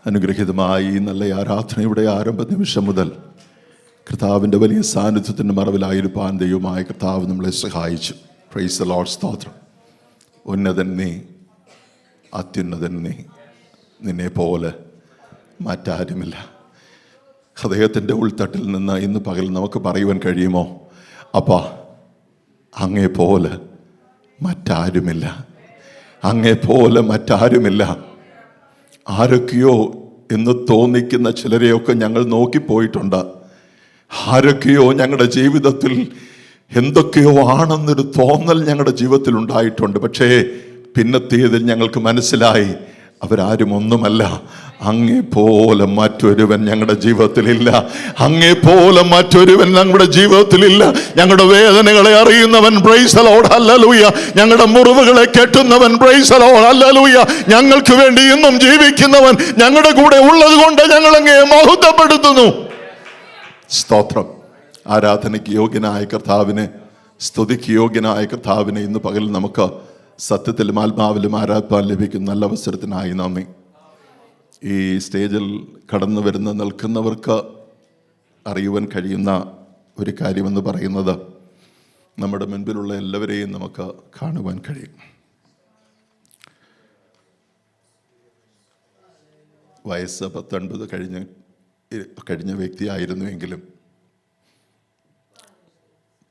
അനുഗ്രഹീതമായി നല്ല ആരാധനയുടെ ആരംഭ നിമിഷം മുതൽ കർത്താവിൻ്റെ വലിയ സാന്നിധ്യത്തിൻ്റെ മറവിലായിരിക്കാൻ ദൈവമായ കർത്താവ് നമ്മളെ സഹായിച്ചു. Price the lord. സ്തോത്രം. ഉന്നതൻ നീ, അത്യുന്നതൻ നീ, നിന്നെ പോലെ മറ്റാരുമില്ല. ഹൃദയത്തിൻ്റെ ഉൾത്തട്ടിൽ നിന്ന് ഇന്ന് പകൽ നമുക്ക് പറയുവാൻ കഴിയുമോ, അപ്പാ അങ്ങേ പോലെ മറ്റാരുമില്ല, അങ്ങേ പോലെ മറ്റാരുമില്ല. ആരൊക്കെയോ എന്ന് തോന്നിക്കുന്ന ചിലരെയൊക്കെ ഞങ്ങൾ നോക്കിപ്പോയിട്ടുണ്ട്. ആരൊക്കെയോ ഞങ്ങളുടെ ജീവിതത്തിൽ എന്തൊക്കെയോ ആണെന്നൊരു തോന്നൽ ഞങ്ങളുടെ ജീവിതത്തിൽ ഉണ്ടായിട്ടുണ്ട്. പക്ഷേ പിന്നത്തേതിൽ ഞങ്ങൾക്ക് മനസ്സിലായി അവരാരും ഒന്നുമല്ല. അങ്ങേ പോലെ മറ്റൊരുവൻ ഞങ്ങളുടെ ജീവിതത്തിലില്ല. അങ്ങേ പോലെ മറ്റൊരുവൻ ഞങ്ങളുടെ ജീവിതത്തിലില്ല. ഞങ്ങളുടെ വേദനകളെ അറിയുന്നവൻ, പ്രൈസ് ദി ലോർഡ്, ഹല്ലേലൂയ. ഞങ്ങളുടെ മുറിവുകളെ കെട്ടുന്നവൻ, പ്രൈസ് ദി ലോർഡ്, ഹല്ലേലൂയ. ഞങ്ങൾക്ക് വേണ്ടി ഇന്നും ജീവിക്കുന്നവൻ ഞങ്ങളുടെ കൂടെ ഉള്ളത് കൊണ്ട് ഞങ്ങൾ അങ്ങേ മഹത്വപ്പെടുത്തുന്നു. സ്തോത്രം. ആരാധനയ്ക്ക് യോഗ്യനായ കർത്താവിനെ, സ്തുതിക്ക് യോഗ്യനായ കർത്താവിനെ ഇന്ന് പകൽ നമുക്ക് സത്യത്തിലും ആത്മാവിലും ആരാധിപ്പാൻ ലഭിക്കുന്ന നല്ല അവസരത്തിനായി നന്ദി. ഈ സ്റ്റേജിൽ കടന്നു വരുന്ന നിൽക്കുന്നവർക്ക് അറിയുവാൻ കഴിയുന്ന ഒരു കാര്യമെന്ന് പറയുന്നത്, നമ്മുടെ മുൻപിലുള്ള എല്ലാവരെയും നമുക്ക് കാണുവാൻ കഴിയും. വയസ്സ് 19 കഴിഞ്ഞ വ്യക്തിയായിരുന്നുവെങ്കിലും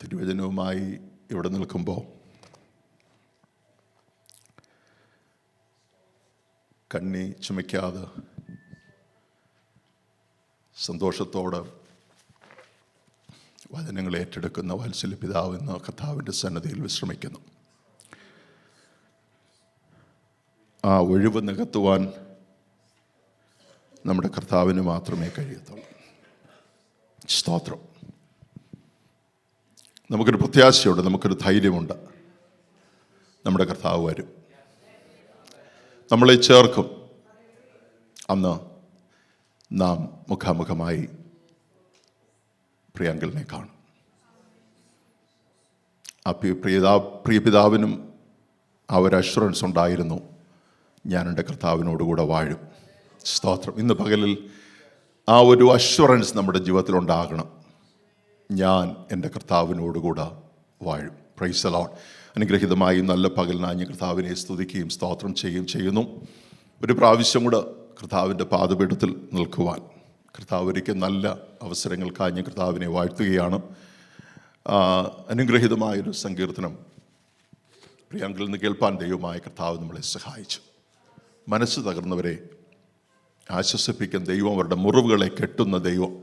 തിരുവചനവുമായി ഇവിടെ നിൽക്കുമ്പോൾ കണ്ണി ചുമയ്ക്കാതെ സന്തോഷത്തോടെ വചനങ്ങൾ ഏറ്റെടുക്കുന്ന വാത്സല്യ പിതാവ് എന്ന കർത്താവിൻ്റെ സന്നദ്ധിയിൽ വിശ്രമിക്കുന്നു. ആ ഒഴിവ് നികത്തുവാൻ നമ്മുടെ കർത്താവിന് മാത്രമേ കഴിയത്തുള്ളൂ. സ്തോത്രം. നമുക്കൊരു പ്രത്യാശയുണ്ട്, നമുക്കൊരു ധൈര്യമുണ്ട്. നമ്മുടെ കർത്താവ് വരും, നമ്മളെ ചേർക്കും. അന്ന് നാം മുഖാമുഖമായി പ്രിയങ്കലിനെ കാണും. ആ പ്രിയ പിതാവിനും ആ ഒരു അഷ്വറൻസ് ഉണ്ടായിരുന്നു, ഞാൻ എൻ്റെ കർത്താവിനോടുകൂടെ വാഴും. സ്തോത്രം. ഇന്ന് പകലിൽ ആ ഒരു അഷ്വറൻസ് നമ്മുടെ ജീവിതത്തിൽ ഉണ്ടാകണം. ഞാൻ എൻ്റെ കർത്താവിനോടുകൂടെ വാഴും. Price the Lord. അനുഗ്രഹീതമായി നല്ല പകലിനായി കർത്താവിനെ സ്തുതിക്കുകയും സ്തോത്രം ചെയ്യുന്നു. ഒരു പ്രാവശ്യം കൂടെ കർത്താവിൻ്റെ പാദപീഠത്തിൽ നിൽക്കുവാൻ കർത്താവ് ഒരിക്കൽ നല്ല അവസരങ്ങൾക്കായി കർത്താവിനെ വാഴ്ത്തുകയാണ്. അനുഗ്രഹീതമായൊരു സങ്കീർത്തനം പ്രിയങ്കിൽ നിന്ന് കേൾപ്പാൻ ദൈവമായ കർത്താവ് നമ്മളെ സഹായിച്ചു. മനസ്സ് തകർന്നവരെ ആശ്വസിപ്പിക്കുന്ന ദൈവം, അവരുടെ മുറിവുകളെ കെട്ടുന്ന ദൈവം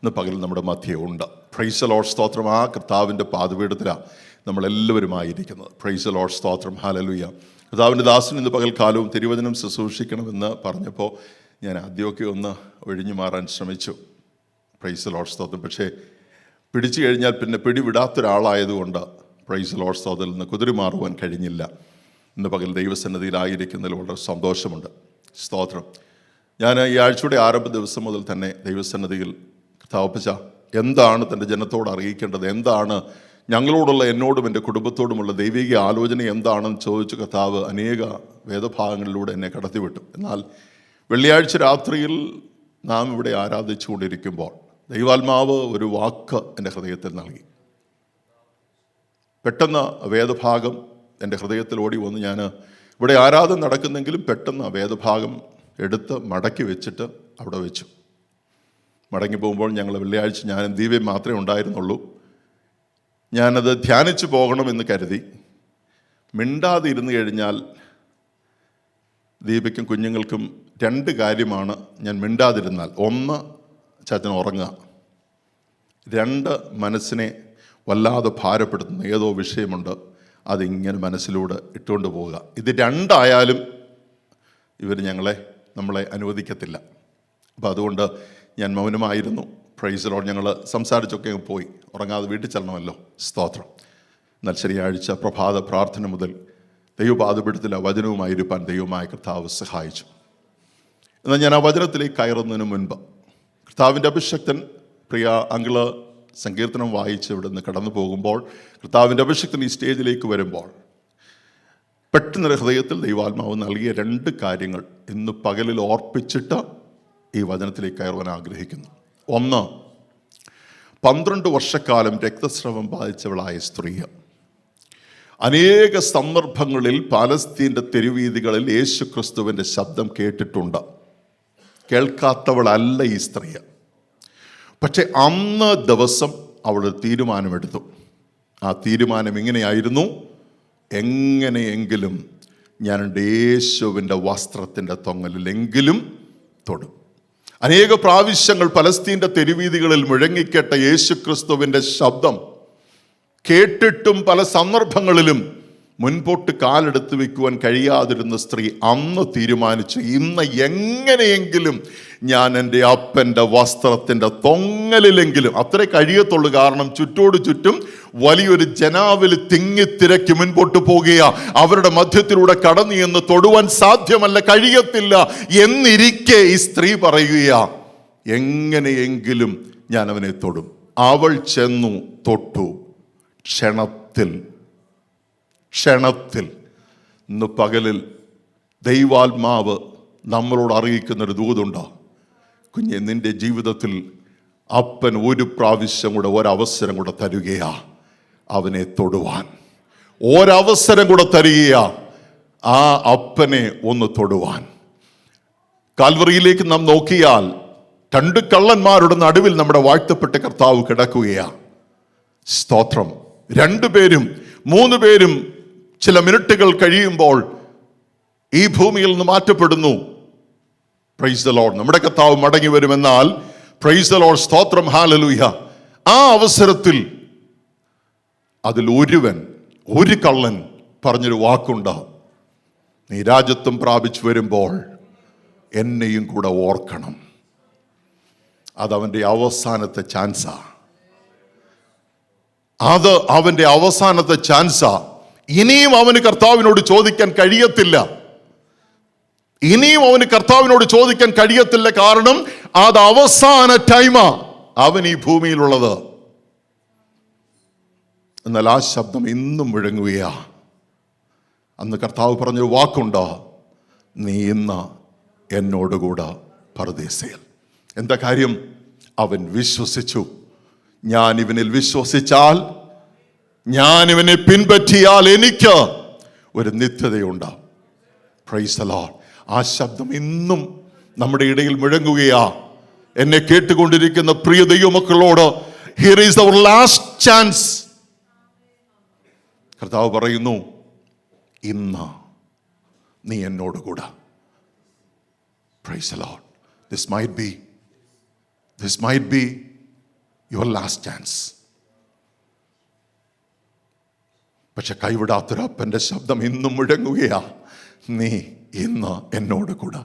ഇന്ന് പകൽ നമ്മുടെ മധ്യേ ഉണ്ട്. Praise the lord. സ്തോത്രം. ആ കർത്താവിൻ്റെ പാദപീഠത്തിലാണ് നമ്മളെല്ലാവരുമായിരിക്കുന്നത്. Praise the lord. സ്തോത്രം. ഹല്ലേലൂയ. കർത്താവിൻ്റെ ദാസൻ ഇന്ന് പകൽക്കാലവും തിരുവചനം ശുശ്രൂഷിക്കണമെന്ന് പറഞ്ഞപ്പോൾ ഞാൻ ആദ്യമൊക്കെ ഒന്ന് ഒഴിഞ്ഞു മാറാൻ ശ്രമിച്ചു. Price the lord. സ്തോത്രം. പക്ഷേ പിടിച്ചു കഴിഞ്ഞാൽ പിന്നെ പിടിവിടാത്തൊരാളായതുകൊണ്ട് പ്രൈസ് ദി ലോർഡ് സ്തോത്രത്തിൽ നിന്ന് കുതിരുമാറുവാൻ കഴിഞ്ഞില്ല. ഇന്ന് പകൽ ദൈവസന്നിധിയിലായിരിക്കുന്നതിൽ വളരെ സന്തോഷമുണ്ട്. സ്തോത്രം. ഞാൻ ഈ ആഴ്ചയുടെ ആരംഭ ദിവസം മുതൽ തന്നെ ദൈവസന്നിധിയിൽ കർത്താവപ്പച്ച എന്താണ് തൻ്റെ ജനത്തോട് അറിയിക്കേണ്ടത്, എന്താണ് ഞങ്ങളോടുള്ള, എന്നോടും എൻ്റെ കുടുംബത്തോടുമുള്ള ദൈവിക ആലോചന എന്താണെന്ന് ചോദിച്ച് കർത്താവ് അനേക വേദഭാഗങ്ങളിലൂടെ എന്നെ കടത്തിവിട്ടു. എന്നാൽ വെള്ളിയാഴ്ച രാത്രിയിൽ നാം ഇവിടെ ആരാധിച്ചു കൊണ്ടിരിക്കുമ്പോൾ ദൈവാത്മാവ് ഒരു വാക്ക് എൻ്റെ ഹൃദയത്തിൽ നൽകി. പെട്ടെന്ന് വേദഭാഗം എൻ്റെ ഹൃദയത്തിൽ ഓടി വന്ന്, ഞാൻ ഇവിടെ ആരാധന നടക്കുന്നെങ്കിലും പെട്ടെന്ന് വേദഭാഗം എടുത്ത് മടക്കി വെച്ചിട്ട് അവിടെ വെച്ചു. മടങ്ങി പോകുമ്പോൾ ഞങ്ങൾ വെള്ളിയാഴ്ച ഞാനും ദീപയും മാത്രമേ ഉണ്ടായിരുന്നുള്ളൂ. ഞാനത് ധ്യാനിച്ചു പോകണമെന്ന് കരുതി. മിണ്ടാതെ ഇരുന്ന് കഴിഞ്ഞാൽ ദീപയ്ക്കും കുഞ്ഞുങ്ങൾക്കും 2 കാര്യമാണ് ഞാൻ മിണ്ടാതിരുന്നാൽ. 1, ചാച്ചൻ ഉറങ്ങുക. 2, മനസ്സിനെ വല്ലാതെ ഭാരപ്പെടുത്തുന്ന ഏതോ വിഷയമുണ്ട്, അതിങ്ങനെ മനസ്സിലൂടെ ഇട്ടുകൊണ്ട് പോവുക. ഇത് 2 ആയാലും ഇവർ നമ്മളെ അനുവദിക്കത്തില്ല. അപ്പോൾ അതുകൊണ്ട് ഞാൻ മൗനമായിരുന്നു. Price the Lord. ഞങ്ങൾ സംസാരിച്ചൊക്കെ പോയി, ഉറങ്ങാതെ വീട്ടിൽ ചെല്ലണമല്ലോ. സ്തോത്രം. എന്നാൽ ശനിയാഴ്ച പ്രഭാത പ്രാർത്ഥന മുതൽ ദൈവപാദപീഠത്തിൽ ആ വചനവുമായിരിക്കാൻ ദൈവമായ കർത്താവ് സഹായിച്ചു. എന്നാൽ ഞാൻ ആ വചനത്തിലേക്ക് കയറുന്നതിന് മുൻപ് കർത്താവിൻ്റെ അഭിഷക്തൻ പ്രിയ അങ്കിള് സങ്കീർത്തനം വായിച്ച് ഇവിടെ നിന്ന് കടന്നു പോകുമ്പോൾ, കർത്താവിൻ്റെ അഭിഷക്തൻ ഈ സ്റ്റേജിലേക്ക് വരുമ്പോൾ പെട്ടെന്ന് ഹൃദയത്തിൽ ദൈവാത്മാവ് നൽകിയ 2 കാര്യങ്ങൾ ഇന്ന് പകലിൽ ഓർപ്പിച്ചിട്ട് ഈ വചനത്തിലേക്ക് കയറുവാൻ ആഗ്രഹിക്കുന്നു. ഒന്ന്, 12 വർഷക്കാലം രക്തസ്രവം ബാധിച്ചവളായ സ്ത്രീ അനേക സന്ദർഭങ്ങളിൽ പാലസ്തീൻ്റെ തെരുവീതികളിൽ യേശു ക്രിസ്തുവിൻ്റെ ശബ്ദം കേട്ടിട്ടുണ്ട്. കേൾക്കാത്തവളല്ല ഈ സ്ത്രീ. പക്ഷെ അന്ന് ദിവസം അവൾ തീരുമാനമെടുത്തു. ആ തീരുമാനം ഇങ്ങനെയായിരുന്നു: എങ്ങനെയെങ്കിലും ഞാൻ യേശുവിൻ്റെ വസ്ത്രത്തിൻ്റെ തൊങ്ങലിലെങ്കിലും തൊടും. അനേക പ്രാവശ്യങ്ങൾ പലസ്തീൻ്റെ തെരുവീതികളിൽ മുഴങ്ങിക്കേട്ട യേശു ക്രിസ്തുവിൻ്റെ ശബ്ദം കേട്ടിട്ടും പല സന്ദർഭങ്ങളിലും മുൻപോട്ട് കാലെടുത്ത് വെക്കുവാൻ കഴിയാതിരുന്ന സ്ത്രീ അന്ന് തീരുമാനിച്ചു, ഇന്ന് എങ്ങനെയെങ്കിലും ഞാൻ എൻ്റെ അപ്പൻ്റെ വസ്ത്രത്തിൻ്റെ തൊങ്ങലിലെങ്കിലും, അത്രേ കഴിയത്തുള്ളൂ. കാരണം ചുറ്റോട് ചുറ്റും വലിയൊരു ജനാവലി തിങ്ങിത്തിരക്കി മുൻപോട്ട് പോകുക. അവരുടെ മധ്യത്തിലൂടെ കടന്നു എന്ന് തൊടുവാൻ സാധ്യമല്ല, കഴിയത്തില്ല. എന്നിരിക്കെ ഈ സ്ത്രീ പറയുക, എങ്ങനെയെങ്കിലും ഞാൻ അവനെ തൊടും. അവൾ ചെന്നു തൊട്ടു. ക്ഷണത്തിൽ ഇന്ന് പകലിൽ ദൈവാത്മാവ് നമ്മളോട് അറിയിക്കുന്നൊരു ദൂതുണ്ടോ? കുഞ്ഞെ, നിന്റെ ജീവിതത്തിൽ അപ്പൻ ഒരു പ്രാവശ്യം കൂടെ, ഒരവസരം കൂടെ തരുകയാ അവനെ തൊടുവാൻ. ഒരവസരം കൂടെ തരികയാ ആ അപ്പനെ ഒന്ന് തൊടുവാൻ. കാൽവറിയിലേക്ക് നാം നോക്കിയാൽ 2 കള്ളന്മാരുടെ നടുവിൽ നമ്മുടെ വാഴ്ത്തപ്പെട്ട കർത്താവ് കിടക്കുകയാ. സ്തോത്രം. 2 പേരും 3 പേരും ചില മിനിറ്റുകൾ കഴിയുമ്പോൾ ഈ ഭൂമിയിൽ നിന്ന് മാറ്റപ്പെടുന്നു. Price the lord. നമ്മുടെ കർത്താവ് മടങ്ങി വരുമെന്നാൽ പ്രൈസ് ദി ലോർഡ്, സ്തോത്രം, ഹല്ലേലൂയ. ആ അവസരത്തിൽ അതിൽ ഒരു കള്ളൻ പറഞ്ഞൊരു വാക്കുണ്ട്: നീ രാജ്യത്വം പ്രാപിച്ചു വരുമ്പോൾ എന്നെയും കൂടെ ഓർക്കണം. അതവൻ്റെ അവസാനത്തെ ചാൻസാ. അത് അവൻ്റെ അവസാനത്തെ ചാൻസാ. ഇനിയും അവന് കർത്താവിനോട് ചോദിക്കാൻ കഴിയത്തില്ല. കാരണം അത് അവസാന ടൈമാ അവൻ ഈ ഭൂമിയിലുള്ളത്. എന്നാൽ ആ ശബ്ദം ഇന്നും മുഴങ്ങുകയാ. അന്ന് കർത്താവ് പറഞ്ഞൊരു വാക്കുണ്ട്: നീ ഇന്ന് എന്നോടുകൂടെ പരദേശയിൽ. എന്താ കാര്യം? അവൻ വിശ്വസിച്ചു. ഞാൻ ഇവനിൽ വിശ്വസിച്ചാൽ, ഞാൻ ഇവനെ പിൻപറ്റിയാൽ എനിക്ക് ഒരു നിത്യതയുണ്ടാവും. Price the Lord. ആ ശബ്ദം ഇന്നും നമ്മുടെ ഇടയിൽ മുഴങ്ങുകയാ. എന്നെ കേട്ടുകൊണ്ടിരിക്കുന്ന പ്രിയ ദൈവമക്കളോട്, here is our last chance. കർത്താവ് പറയുന്നു, ഇന്ന് നീ എന്നോടുകൂടെ. Praise the lord. This might be your last chance. പക്ഷെ കൈവിടാത്തൊരപ്പൻ്റെ ശബ്ദം ഇന്നും മുഴങ്ങുകയാ. നീ ഇന്ന് എന്നോട് കൂടെ.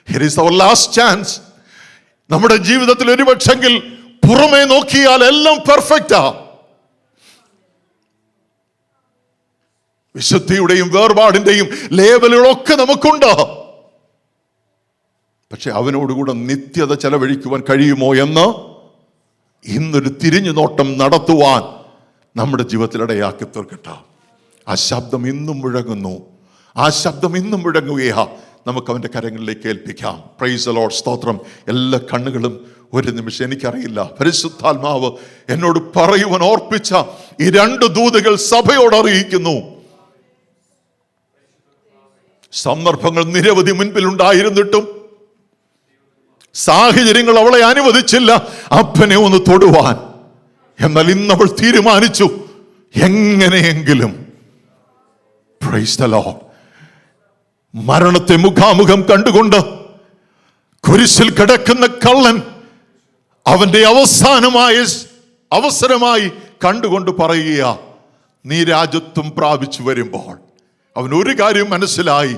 Here is our last chance. നമ്മുടെ ജീവിതത്തിൽ ഒരുപക്ഷെങ്കിൽ പുറമേ നോക്കിയാൽ എല്ലാം പെർഫെക്റ്റാ. വിശുദ്ധിയുടെയും വേർപാടിന്റെയും ലേബലുകളൊക്കെ നമുക്കുണ്ട്. പക്ഷെ അവനോടുകൂടെ നിത്യത ചെലവഴിക്കുവാൻ കഴിയുമോ എന്ന് ഇന്നൊരു തിരിഞ്ഞു നോട്ടം നടത്തുവാൻ നമ്മുടെ ജീവിതത്തിൽ ഇടയാക്കി തീർക്കട്ടെ. ആ ശബ്ദം ഇന്നും മുഴങ്ങുന്നു. ആ ശബ്ദം ഇന്നും മുഴങ്ങുകയാ. നമുക്ക് അവൻ്റെ കരങ്ങളിലേക്ക് ഏൽപ്പിക്കാം. Price the lord. സ്തോത്രം. എല്ലാ കണ്ണുകളും ഒരു നിമിഷം, എനിക്കറിയില്ല, പരിശുദ്ധാത്മാവ് എന്നോട് പറയുവാൻ ഓർപ്പിച്ച ഈ 2 ദൂതുകൾ സഭയോട് അറിയിക്കുന്നു. സന്ദർഭങ്ങൾ നിരവധി മുൻപിലുണ്ടായിരുന്നിട്ടും സാഹചര്യങ്ങൾ അവളെ അനുവദിച്ചില്ല അപ്പനെ ഒന്ന് തൊടുവാൻ. എന്നാൽ ഇന്നവൾ തീരുമാനിച്ചു, എങ്ങനെയെങ്കിലും പ്രൈസ് ദി ലോർഡ്, മരണത്തെ മുഖാമുഖം കണ്ടുകൊണ്ട് കുരിശിൽ കിടക്കുന്ന കള്ളൻ അവന്റെ അവസാനമായ അവസരമായി കണ്ടുകൊണ്ട് പറയുക, നീ രാജ്യത്വം പ്രാപിച്ചു വരുമ്പോൾ. അവൻ ഒരു കാര്യം മനസ്സിലായി,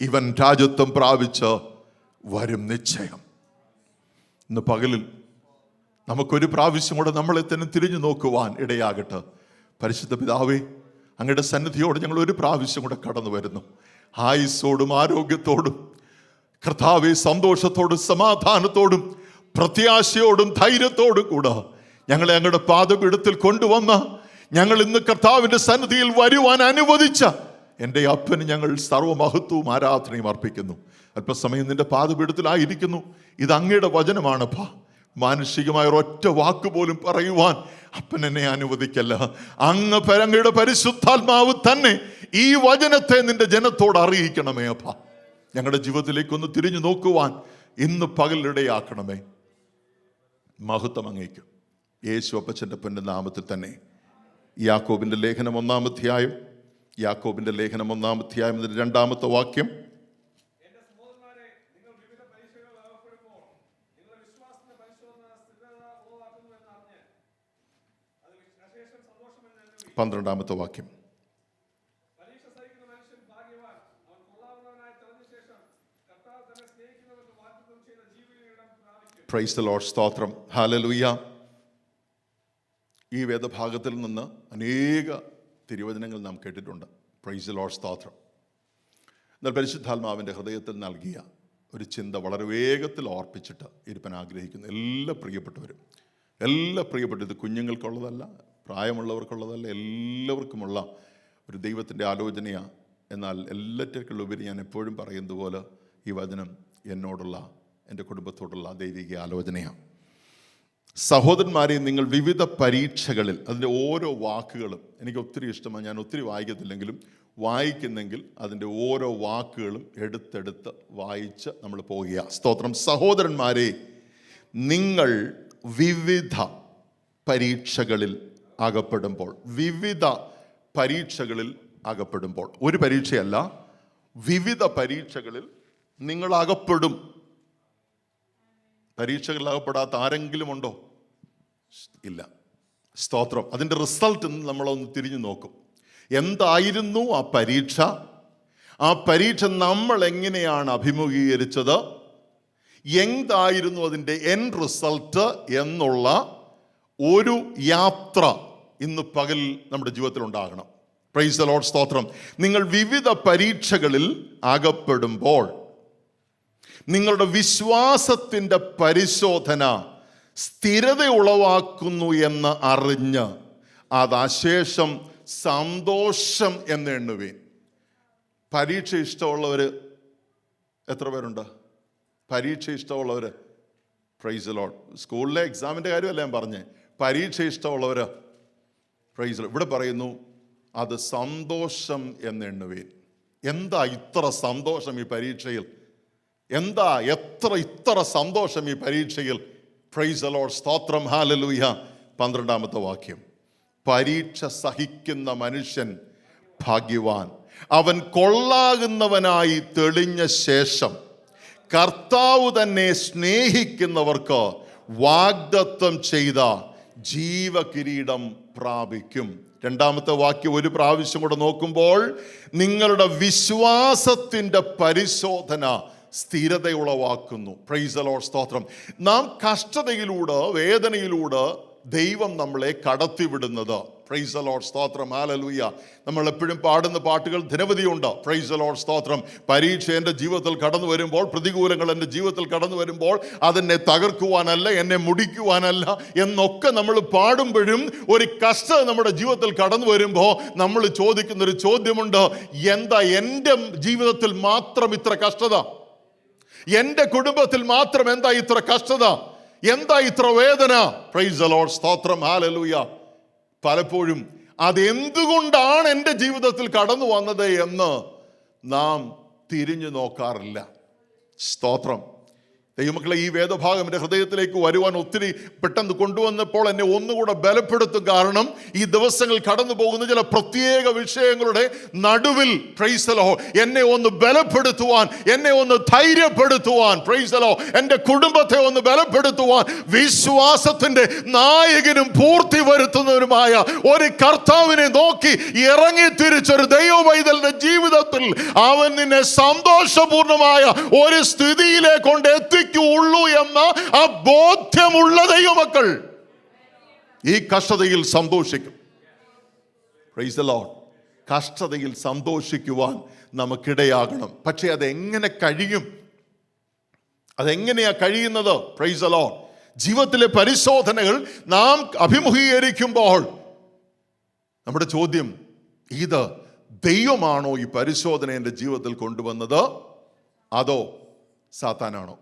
ഇവൻ രാജ്യത്വം പ്രാപിച്ച് വരും നിശ്ചയം. ഇന്ന് പകലിൽ നമുക്കൊരു പ്രാവശ്യം കൂടെ നമ്മളെ തന്നെ തിരിഞ്ഞു നോക്കുവാൻ ഇടയാകട്ടെ. പരിശുദ്ധ പിതാവേ, അങ്ങയുടെ സന്നിധിയോട് ഞങ്ങൾ ഒരു പ്രാവശ്യം കൂടെ കടന്നു വരുന്നു. ആയുസ്സോടും ആരോഗ്യത്തോടും കർത്താവേ, സന്തോഷത്തോടും സമാധാനത്തോടും പ്രത്യാശയോടും ധൈര്യത്തോടും കൂടെ ഞങ്ങളെ അങ്ങയുടെ പാദപീഠത്തിൽ കൊണ്ടുവന്ന, ഞങ്ങൾ ഇന്ന് കർത്താവിൻ്റെ സന്നിധിയിൽ വരുവാൻ അനുവദിച്ച എൻ്റെ അപ്പന് ഞങ്ങൾ സർവ്വമഹത്വവും ആരാധനയും അർപ്പിക്കുന്നു. അല്പസമയം നിന്റെ പാദപീഠത്തിലായിരിക്കുന്നു. ഇത് അങ്ങയുടെ വചനമാണപ്പാ. മാനുഷികമായ ഒരൊറ്റ വാക്ക് പോലും പറയുവാൻ അപ്പൻ എന്നെ അനുവദിക്കല്ല. അങ്ങയുടെ പരിശുദ്ധാത്മാവ് തന്നെ ഈ വചനത്തെ നിന്റെ ജനത്തോട് അറിയിക്കണമേ അപ്പാ. ഞങ്ങളുടെ ജീവിതത്തിലേക്കൊന്ന് തിരിഞ്ഞു നോക്കുവാൻ ഇന്ന് പകലിടയാക്കണമേ. മഹത്വം അങ്ങേക്കും. യേശു അപ്പച്ചൻ്റെ അപ്പൻ്റെ നാമത്തിൽ തന്നെ. യാക്കോബിൻ്റെ ലേഖനം 1-ാം അധ്യായം, യാക്കോബിൻ്റെ ലേഖനം 1-ാം അധ്യായം 2-ാമത്തെ വാക്യം. പന്ത്രണ്ടാമത്തെ വാക്യം. Price the lord. സ്തോത്രം. ഹല്ലേലൂയ. ഈ വേദഭാഗത്തിൽ നിന്ന് അനേക തിരുവചനങ്ങൾ നാം കേട്ടിട്ടുണ്ട്. Price the lord. സ്തോത്രം. എന്നാൽ പരിശുദ്ധാത്മാവിൻ്റെ ഹൃദയത്തിൽ നൽകിയ ഒരു ചിന്ത വളരെ വേഗത്തിൽ ഓർപ്പിച്ചിട്ട് ഇരുപ്പാൻ ആഗ്രഹിക്കുന്നു. എല്ലാ പ്രിയപ്പെട്ടവരും, ഇത് കുഞ്ഞുങ്ങൾക്കുള്ളതല്ല, പ്രായമുള്ളവർക്കുള്ളതല്ല, എല്ലാവർക്കുമുള്ള ഒരു ദൈവത്തിൻ്റെ ആലോചനയാണ്. എന്നാൽ എല്ലാറ്റിലുപരി ഞാൻ എപ്പോഴും പറയുന്നത് പോലെ ഈ വചനം എന്നോടുള്ള, എൻ്റെ കുടുംബത്തോടുള്ള ദൈവിക ആലോചനയാണ്. സഹോദരന്മാരെ, നിങ്ങൾ വിവിധ പരീക്ഷകളിൽ, അതിൻ്റെ ഓരോ വാക്കുകളും എനിക്ക് ഒത്തിരി ഇഷ്ടമാണ്. ഞാൻ ഒത്തിരി വായിക്കത്തില്ലെങ്കിലും വായിക്കുന്നെങ്കിൽ അതിൻ്റെ ഓരോ വാക്കുകളും എടുത്തെടുത്ത് വായിച്ച് നമ്മൾ പോകുക. സ്തോത്രം. സഹോദരന്മാരെ, നിങ്ങൾ വിവിധ പരീക്ഷകളിൽ അകപ്പെടുമ്പോൾ, വിവിധ പരീക്ഷകളിൽ അകപ്പെടുമ്പോൾ, ഒരു പരീക്ഷയല്ല, വിവിധ പരീക്ഷകളിൽ നിങ്ങൾ അകപ്പെടും. പരീക്ഷകളിൽ അകപ്പെടാത്ത ആരെങ്കിലും ഉണ്ടോ? ഇല്ല. സ്തോത്രം. അതിൻ്റെ റിസൾട്ട് നമ്മളൊന്ന് തിരിഞ്ഞു നോക്കും. എന്തായിരുന്നു ആ പരീക്ഷ? ആ പരീക്ഷ നമ്മൾ എങ്ങനെയാണ് അഭിമുഖീകരിച്ചത്? എന്തായിരുന്നു അതിൻ്റെ എൻഡ് റിസൾട്ട് എന്നുള്ള ഒരു യാത്ര ഇന്ന് പകൽ നമ്മുടെ ജീവിതത്തിൽ ഉണ്ടാകണം. Price the lord. സ്തോത്രം. നിങ്ങൾ വിവിധ പരീക്ഷകളിൽ അകപ്പെടുമ്പോൾ നിങ്ങളുടെ വിശ്വാസത്തിൻ്റെ പരിശോധന സ്ഥിരത ഉളവാക്കുന്നു എന്ന് അറിഞ്ഞ് അശേഷം സന്തോഷം എന്ന് എണ്ണുവീൻ. പരീക്ഷ ഇഷ്ടമുള്ളവർ എത്ര പേരുണ്ട്? പരീക്ഷ ഇഷ്ടമുള്ളവർ? Praise the lord. സ്കൂളിലെ എക്സാമിൻ്റെ കാര്യമല്ല ഞാൻ പറഞ്ഞേ. പരീക്ഷ ഇഷ്ടമുള്ളവർ പ്രൈസ് ദി ലോർഡ്. ഇവിടെ പറയുന്നു അത് സന്തോഷം എന്ന് എണ്ണുവീൻ. എന്താ ഇത്ര സന്തോഷം ഈ പരീക്ഷയിൽ? എന്താ ഇത്ര സന്തോഷം ഈ പരീക്ഷയിൽ? Price the lord. സ്തോത്രം. ഹല്ലേലൂയ. 12-ാമത്തെ വാക്യം. പരീക്ഷ സഹിക്കുന്ന മനുഷ്യൻ ഭാഗ്യവാൻ, അവൻ കൊള്ളാകുന്നവനായി തെളിഞ്ഞ ശേഷം കർത്താവ് തന്നെ സ്നേഹിക്കുന്നവർക്ക് വാഗ്ദത്തം ചെയ്ത ജീവകിരീടം പ്രാപിക്കും. 2-ാമത്തെ വാക്യം ഒരു പ്രാവശ്യം കൂടെ നോക്കുമ്പോൾ, നിങ്ങളുടെ വിശ്വാസത്തിൻ്റെ പരിശോധന സ്ഥിരത ഉളവാക്കുന്നു. Praise the lord. സ്തോത്രം. നാം കഷ്ടതയിലൂടെ, വേദനയിലൂടെ ദൈവം നമ്മളെ കടത്തിവിടുന്നത്. Praise the lord. സ്തോത്രം. ഹല്ലേലൂയ. നമ്മൾ എപ്പോഴും പാടുന്ന പാട്ടുകൾ നിരവധിയുണ്ട്. Price the lord. സ്തോത്രം. പരീക്ഷ എൻ്റെ ജീവിതത്തിൽ കടന്നു വരുമ്പോൾ, പ്രതികൂലങ്ങൾ എൻ്റെ ജീവിതത്തിൽ കടന്നു വരുമ്പോൾ അതെന്നെ തകർക്കുവാനല്ല, എന്നെ മുടിക്കുവാനല്ല എന്നൊക്കെ നമ്മൾ പാടുമ്പോഴും ഒരു കഷ്ടത നമ്മുടെ ജീവിതത്തിൽ കടന്നു വരുമ്പോൾ നമ്മൾ ചോദിക്കുന്നൊരു ചോദ്യമുണ്ട്. എന്താ എൻ്റെ ജീവിതത്തിൽ മാത്രം ഇത്ര കഷ്ടത? എൻ്റെ കുടുംബത്തിൽ മാത്രം എന്താ ഇത്ര കഷ്ടത? എന്താ ഇത്ര വേദന? Price the lord. സ്തോത്രം. ഹല്ലേലൂയ. പലപ്പോഴും അതെന്തുകൊണ്ടാണ് എൻ്റെ ജീവിതത്തിൽ കടന്നു വന്നത് എന്ന് നാം തിരിഞ്ഞു നോക്കാറില്ല. സ്തോത്രം. ദൈവമക്കളെ, ഈ വേദഭാഗം എൻ്റെ ഹൃദയത്തിലേക്ക് വരുവാൻ ഒത്തിരി പെട്ടെന്ന് കൊണ്ടുവന്നപ്പോൾ എന്നെ ഒന്നുകൂടെ ബലപ്പെടുത്തും. കാരണം ഈ ദിവസങ്ങൾ കടന്നു പോകുന്ന ചില പ്രത്യേക വിഷയങ്ങളുടെ നടുവിൽ പ്രൈസ് ദി ലോർഡ് എന്നെ ഒന്ന് ബലപ്പെടുത്തുവാൻ, എന്നെ ഒന്ന് ധൈര്യപ്പെടുത്തുവാൻ, പ്രൈസ് ദി ലോർഡ് എൻ്റെ കുടുംബത്തെ ഒന്ന് ബലപ്പെടുത്തുവാൻ, വിശ്വാസത്തിൻ്റെ നായകനും പൂർത്തി വരുത്തുന്നവരുമായ ഒരു കർത്താവിനെ നോക്കി ഇറങ്ങി തിരിച്ചൊരു ദൈവവൈതലിന്റെ ജീവിതത്തിൽ അവൻ നിന്നെ സന്തോഷപൂർണമായ ഒരു സ്ഥിതിയിലേക്ക് കൊണ്ട് ഉള്ളൂ എന്ന ആ ബോധ്യമുള്ള ദൈവമക്കൾ ഈ കഷ്ടതയിൽ സന്തോഷിക്കും. Price the Lord. കഷ്ടതയിൽ സന്തോഷിക്കുവാൻ നമുക്കിടയാകണം. പക്ഷേ അതെങ്ങനെ കഴിയും? അതെങ്ങനെയാ കഴിയുന്നത്? Price the Lord. ജീവിതത്തിലെ പരിശോധനകൾ നാം അഭിമുഖീകരിക്കുമ്പോൾ നമ്മുടെ ചോദ്യം, ഇത് ദൈവമാണോ ഈ പരിശോധന എൻ്റെ ജീവിതത്തിൽ കൊണ്ടുവന്നത്, അതോ സാത്താനാണോ?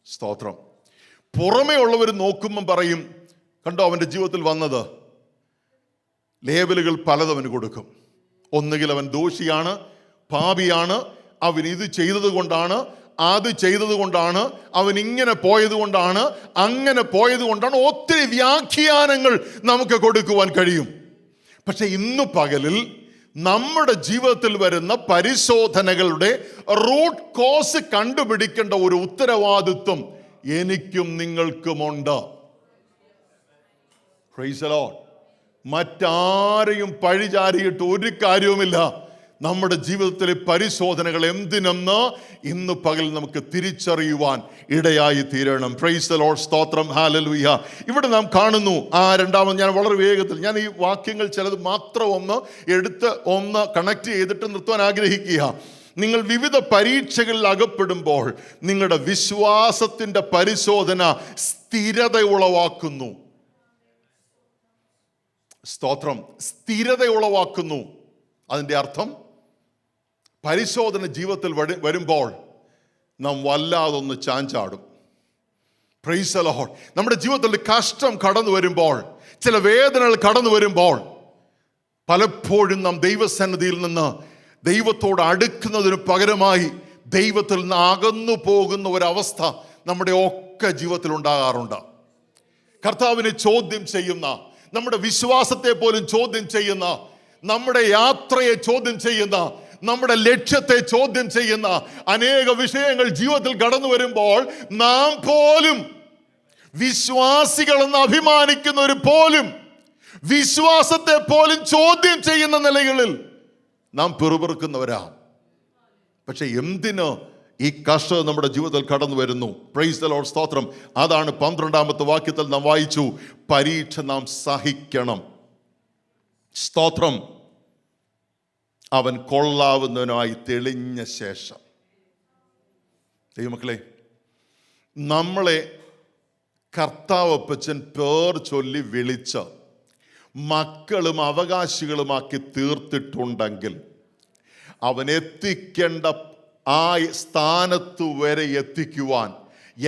സ്തോത്രം. പുറമേ ഉള്ളവർ നോക്കുമ്പം പറയും, കണ്ടോ അവൻ്റെ ജീവിതത്തിൽ വന്നത്. ലേബലുകൾ പലതവന് കൊടുക്കും. ഒന്നുകിൽ അവൻ ദോഷിയാണ്, പാപിയാണ്, അവൻ ഇത് ചെയ്തത് കൊണ്ടാണ്, അത് ചെയ്തത് കൊണ്ടാണ്, അവൻ ഇങ്ങനെ പോയത് കൊണ്ടാണ്, അങ്ങനെ പോയത് കൊണ്ടാണ്. ഒത്തിരി വ്യാഖ്യാനങ്ങൾ നമുക്ക് കൊടുക്കുവാൻ കഴിയും. പക്ഷെ ഇന്ന് പകലിൽ നമ്മുടെ ജീവിതത്തിൽ വരുന്ന പരിശോധനകളുടെ റൂട്ട് കോസ് കണ്ടുപിടിക്കേണ്ട ഒരു ഉത്തരവാദിത്വം എനിക്കും നിങ്ങൾക്കുമുണ്ട്. Price the Lord. മറ്റാരെയും പഴിചാരിയിട്ട് ഒരു കാര്യവുമില്ല. നമ്മുടെ ജീവിതത്തിലെ പരിശോധനകൾ എന്തിനെന്ന് ഇന്ന് പകൽ നമുക്ക് തിരിച്ചറിയുവാൻ ഇടയായി തീരണം. Price the lord. സ്തോത്രം. ഹല്ലേലൂയ. ഇവിടെ നാം കാണുന്നു രണ്ടാമത്, ഞാൻ വളരെ വേഗത്തിൽ ഞാൻ ഈ വാക്യങ്ങൾ ചിലത് മാത്രം ഒന്ന് കണക്ട് ചെയ്തിട്ട് നിർത്തുവാൻ ആഗ്രഹിക്കുക. നിങ്ങൾ വിവിധ പരീക്ഷകളിൽ അകപ്പെടുമ്പോൾ നിങ്ങളുടെ വിശ്വാസത്തിന്റെ പരിശോധന സ്ഥിരത ഉളവാക്കുന്നു. സ്തോത്രം. സ്ഥിരത ഉളവാക്കുന്നു. അതിൻ്റെ അർത്ഥം പരിശോധന ജീവിതത്തിൽ വരുമ്പോൾ നാം വല്ലാതൊന്ന് ചാഞ്ചാടും. Praise the lord. നമ്മുടെ ജീവിതത്തിൽ കഷ്ടം കടന്നു വരുമ്പോൾ, ചില വേദനകൾ കടന്നു വരുമ്പോൾ, പലപ്പോഴും നാം ദൈവസന്നിധിയിൽ നിന്ന് ദൈവത്തോട് അടുക്കുന്നതിന് പകരമായി ദൈവത്തിൽ നിന്ന് അകന്നു പോകുന്ന ഒരവസ്ഥ നമ്മുടെ ഒക്കെ ജീവിതത്തിൽ ഉണ്ടാകാറുണ്ട്. കർത്താവിനെ ചോദ്യം ചെയ്യുന്ന, നമ്മുടെ വിശ്വാസത്തെ പോലും ചോദ്യം ചെയ്യുന്ന, നമ്മുടെ യാത്രയെ ചോദ്യം ചെയ്യുന്ന, നമ്മുടെ ലക്ഷ്യത്തെ ചോദ്യം ചെയ്യുന്ന അനേക വിഷയങ്ങൾ ജീവിതത്തിൽ കടന്നു വരുമ്പോൾ നാം പോലും വിശ്വാസികളെന്ന് അഭിമാനിക്കുന്നവർ പോലും വിശ്വാസത്തെ പോലും ചോദ്യം ചെയ്യുന്ന നിലകളിൽ നാം പിറുപിറുക്കുന്നവരാ. പക്ഷെ എന്തിന് ഈ കഷ്ടത നമ്മുടെ ജീവിതത്തിൽ കടന്നു വരുന്നു? Price the lord. സ്തോത്രം. അതാണ് 12-ാമത്തെ വാക്യത്തിൽ നാം വായിച്ചു, പരീക്ഷ നാം സഹിക്കണം. സ്തോത്രം. അവൻ കൊള്ളാവുന്നവനായി തെളിഞ്ഞ ശേഷം. ദൈവമക്കളെ, നമ്മളെ കർത്താവപ്പച്ചൻ പേർ ചൊല്ലി വിളിച്ച് മക്കളും അവകാശികളുമാക്കി തീർത്തിട്ടുണ്ടെങ്കിൽ അവൻ എത്തിക്കേണ്ട ആ സ്ഥാനത്തു വരെ എത്തിക്കുവാൻ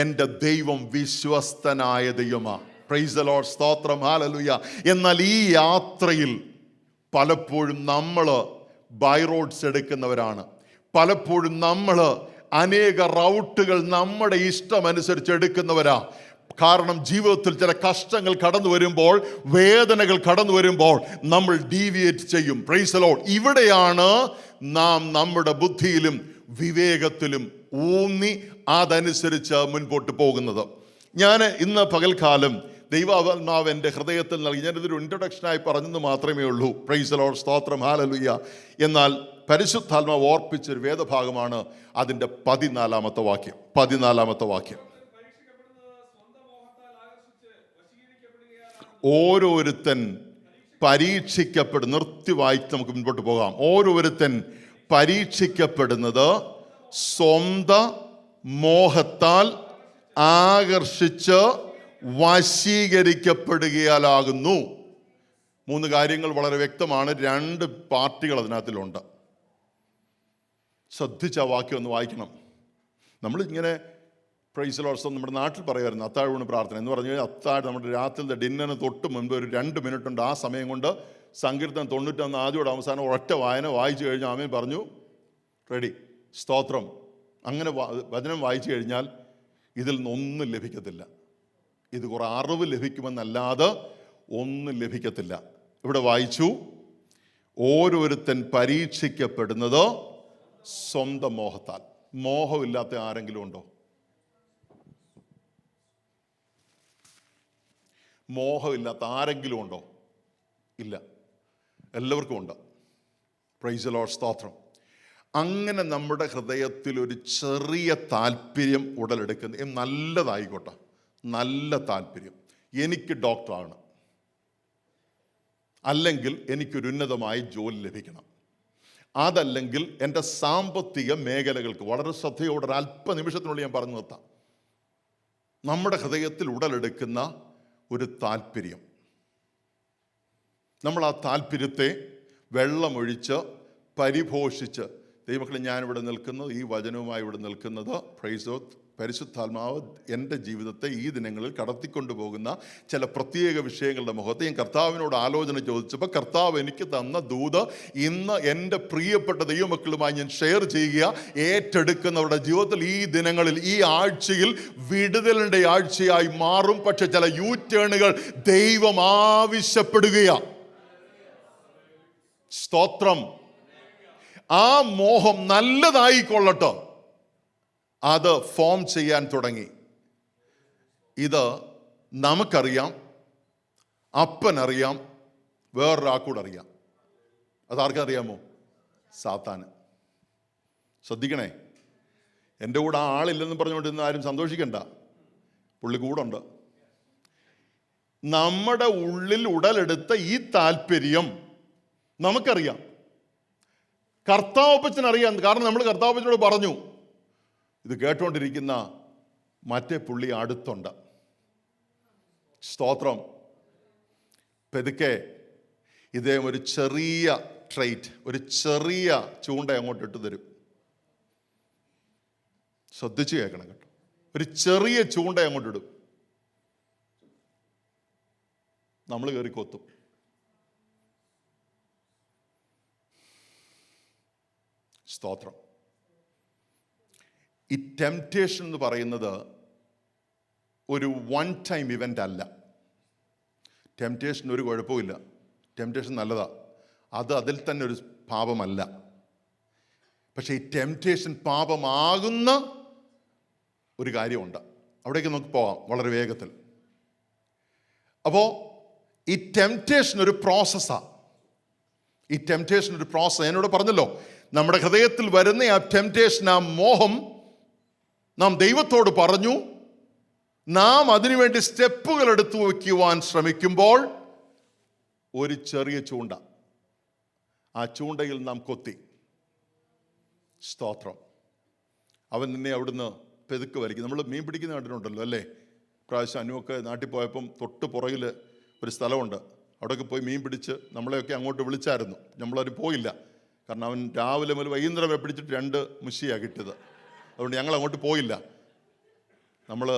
എൻ്റെ ദൈവം വിശ്വസ്തനായ ദൈവമാണ്. Price the lord. സ്തോത്രം. ഹല്ലേലൂയ. എന്നാൽ ഈ യാത്രയിൽ പലപ്പോഴും നമ്മൾ ബൈ റോഡ്സ് എടുക്കുന്നവരാണ്. പലപ്പോഴും നമ്മൾ അനേക റൗട്ടുകൾ നമ്മുടെ ഇഷ്ടമനുസരിച്ച് എടുക്കുന്നവരാ. കാരണം ജീവിതത്തിൽ ചില കഷ്ടങ്ങൾ കടന്നു വരുമ്പോൾ, വേദനകൾ കടന്നു വരുമ്പോൾ നമ്മൾ ഡീവിയേറ്റ് ചെയ്യും. Price the Lord. ഇവിടെയാണ് നാം നമ്മുടെ ബുദ്ധിയിലും വിവേകത്തിലും ഊന്നി അതനുസരിച്ച് മുൻപോട്ട് പോകുന്നത്. ഞാൻ ഇന്ന് പകൽക്കാലം ദൈവാത്മാവ് എൻ്റെ ഹൃദയത്തിൽ നൽകി, ഞാനിതൊരു ഇൻട്രൊഡക്ഷനായി പറഞ്ഞെന്ന് മാത്രമേ ഉള്ളൂ. Price the lord. സ്തോത്രം. ഹല്ലേലൂയ. എന്നാൽ പരിശുദ്ധാത്മാവ് ഓർപ്പിച്ചൊരു വേദഭാഗമാണ് അതിൻ്റെ 14-ാമത്തെ വാക്യം. 14-ാമത്തെ വാക്യം. ഓരോരുത്തൻ പരീക്ഷിക്കപ്പെടും. നിർത്തി വായിച്ച് നമുക്ക് മുൻപോട്ട് പോകാം. ഓരോരുത്തൻ പരീക്ഷിക്കപ്പെടുന്നത് സ്വന്തം മോഹത്താൽ ആകർഷിച്ച് വശീകരിക്കപ്പെടുകയാലാകുന്നു. 3 കാര്യങ്ങൾ വളരെ വ്യക്തമാണ്. 2 പാർട്ടികൾ അതിനകത്തിലുണ്ട്. ശ്രദ്ധിച്ച വാക്യം ഒന്ന് വായിക്കണം. നമ്മളിങ്ങനെ പ്രൈസ് ദി ലോർഡ് നമ്മുടെ നാട്ടിൽ പറയുമായിരുന്നു അത്താഴൂണ് പ്രാർത്ഥന എന്ന് പറഞ്ഞു കഴിഞ്ഞാൽ, അത്താഴം നമ്മുടെ രാത്രിയിലെ ഡിന്നറിന് തൊട്ട് മുൻപ് ഒരു 2 മിനിറ്റ് ഉണ്ട്. ആ സമയം കൊണ്ട് സങ്കീർത്തനം 91 ആദ്യോടെ അവസാനം ഒരൊറ്റ വായന വായിച്ചു കഴിഞ്ഞാൽ ആമേൻ പറഞ്ഞു റെഡി. സ്തോത്രം. അങ്ങനെ വചനം വായിച്ചു കഴിഞ്ഞാൽ ഇതിൽ നിന്നൊന്നും ലഭിക്കത്തില്ല. ഇത് കുറെ അറിവ് ലഭിക്കുമെന്നല്ലാതെ ഒന്നും ലഭിക്കത്തില്ല. ഇവിടെ വായിച്ചു, ഓരോരുത്തൻ പരീക്ഷിക്കപ്പെടുന്നത് സ്വന്തം മോഹത്താൽ. മോഹമില്ലാത്ത ആരെങ്കിലും ഉണ്ടോ? മോഹമില്ലാത്ത ആരെങ്കിലും ഉണ്ടോ? ഇല്ല, എല്ലാവർക്കും ഉണ്ട്. Praise the lord. സ്തോത്രം. അങ്ങനെ നമ്മുടെ ഹൃദയത്തിൽ ഒരു ചെറിയ താല്പര്യം ഉടലെടുക്കുന്ന, നല്ലതായിക്കോട്ടെ, നല്ല താല്പര്യം, എനിക്ക് ഡോക്ടറാണ്, അല്ലെങ്കിൽ എനിക്കൊരു ഉന്നതമായ ജോലി ലഭിക്കണം, അതല്ലെങ്കിൽ എൻ്റെ സാമ്പത്തിക മേഖലകൾക്ക്, വളരെ ശ്രദ്ധയോടെ അല്പനിമിഷത്തിനുള്ളിൽ ഞാൻ പറഞ്ഞു നിർത്താം, നമ്മുടെ ഹൃദയത്തിൽ ഉടലെടുക്കുന്ന ഒരു താല്പര്യം, നമ്മൾ ആ താല്പര്യത്തെ വെള്ളമൊഴിച്ച് പരിപോഷിച്ച്, ദൈവമക്കളെ ഞാനിവിടെ നിൽക്കുന്നത്, ഈ വചനവുമായി ഇവിടെ നിൽക്കുന്നത് പ്രൈസ് പരിശുദ്ധാത്മാവ് എൻ്റെ ജീവിതത്തെ ഈ ദിനങ്ങളിൽ കടത്തിക്കൊണ്ടുപോകുന്ന ചില പ്രത്യേക വിഷയങ്ങളുടെ മുഖത്ത് ഞാൻ കർത്താവിനോട് ആലോചന ചോദിച്ചപ്പോൾ കർത്താവ് എനിക്ക് തന്ന ദൂത് ഇന്ന് എൻ്റെ പ്രിയപ്പെട്ട ദൈവമക്കളുമായി ഞാൻ ഷെയർ ചെയ്യുക. ഏറ്റെടുക്കുന്നവരുടെ ജീവിതത്തിൽ ഈ ദിനങ്ങളിൽ, ഈ ആഴ്ചയിൽ വിടുതലിൻ്റെ ആഴ്ചയായി മാറും. പക്ഷെ ചില യൂ ടേണുകൾ ദൈവം ആവശ്യപ്പെടുകയാണ്. സ്തോത്രം. ആ മോഹം നല്ലതായിക്കൊള്ളട്ടെ, അത് ഫോം ചെയ്യാൻ തുടങ്ങി. ഇത് നമുക്കറിയാം, അപ്പനറിയാം, വേറൊരാൾക്കൂടെ അറിയാം. അതാർക്കറിയാമോ? സാത്താന്. ശ്രദ്ധിക്കണേ, എൻ്റെ കൂടെ ആ ആളില്ലെന്ന് പറഞ്ഞുകൊണ്ടിരുന്ന ആരും സന്തോഷിക്കണ്ട, പുള്ളി കൂടെ ഉണ്ട്. നമ്മുടെ ഉള്ളിൽ ഉടലെടുത്ത ഈ താല്പര്യം നമുക്കറിയാം, കർത്താവപ്പച്ചനറിയാം. കാരണം നമ്മൾ കർത്താവപ്പച്ചനോട് പറഞ്ഞു. ഇത് കേട്ടുകൊണ്ടിരിക്കുന്ന മറ്റേ പുള്ളി അടുത്തുണ്ട്. സ്തോത്രം. പെതുക്കെ ഇദ്ദേഹം ഒരു ചെറിയ ട്രൈറ്റ്, ഒരു ചെറിയ ചൂണ്ട അങ്ങോട്ട് ഇട്ട് തരും. ശ്രദ്ധിച്ചു കേൾക്കണം കേട്ടോ. ഒരു ചെറിയ ചൂണ്ട അങ്ങോട്ട് ഇടും, നമ്മൾ കയറി കൊത്തും. സ്തോത്രം. ഈ ടെംപ്റ്റേഷൻ എന്ന് പറയുന്നത് ഒരു വൺ ടൈം ഇവൻ്റ് അല്ല. ടെംപ്റ്റേഷൻ ഒരു കുഴപ്പമില്ല, ടെംപ്റ്റേഷൻ നല്ലതാ, അത് അതിൽ തന്നെ ഒരു പാപമല്ല. പക്ഷേ ഈ ടെംപ്റ്റേഷൻ പാപമാകുന്ന ഒരു കാര്യമുണ്ട്. അവിടേക്ക് നമുക്ക് പോകാം വളരെ വേഗത്തിൽ. അപ്പോൾ ഈ ടെംപ്റ്റേഷൻ ഒരു പ്രോസസ്സാണ്. ഈ ടെംപ്റ്റേഷൻ ഒരു പ്രോസസ്സ്. എന്നോട് പറഞ്ഞല്ലോ, നമ്മുടെ ഹൃദയത്തിൽ വരുന്ന ആ ടെംപ്റ്റേഷൻ, ആ മോഹം, നാം ദൈവത്തോട് പറഞ്ഞു, നാം അതിനുവേണ്ടി സ്റ്റെപ്പുകൾ എടുത്തു വയ്ക്കുവാൻ ശ്രമിക്കുമ്പോൾ ഒരു ചെറിയ ചൂണ്ട, ആ ചൂണ്ടയിൽ നാം കൊത്തി. സ്തോത്രം. അവൻ നിന്നെ അവിടുന്ന് പെതുക്ക് വലിക്കും. നമ്മൾ മീൻ പിടിക്കുന്ന കണ്ടിട്ടുണ്ടല്ലോ അല്ലേ? പ്രാവശ്യം അനുവൊക്കെ നാട്ടിൽ പോയപ്പം തൊട്ട് പുറകിൽ ഒരു സ്ഥലമുണ്ട്. അവിടെയൊക്കെ പോയി മീൻ പിടിച്ച് നമ്മളെയൊക്കെ അങ്ങോട്ട് വിളിച്ചായിരുന്നു. നമ്മളവർ പോയില്ല, കാരണം അവൻ രാവിലെ മുതൽ വൈകുന്നേരം വരെ പിടിച്ചിട്ട് 2 മുഷിയാണ് കിട്ടിയത്. അതുകൊണ്ട് ഞങ്ങൾ അങ്ങോട്ട് പോയില്ല. നമ്മൾ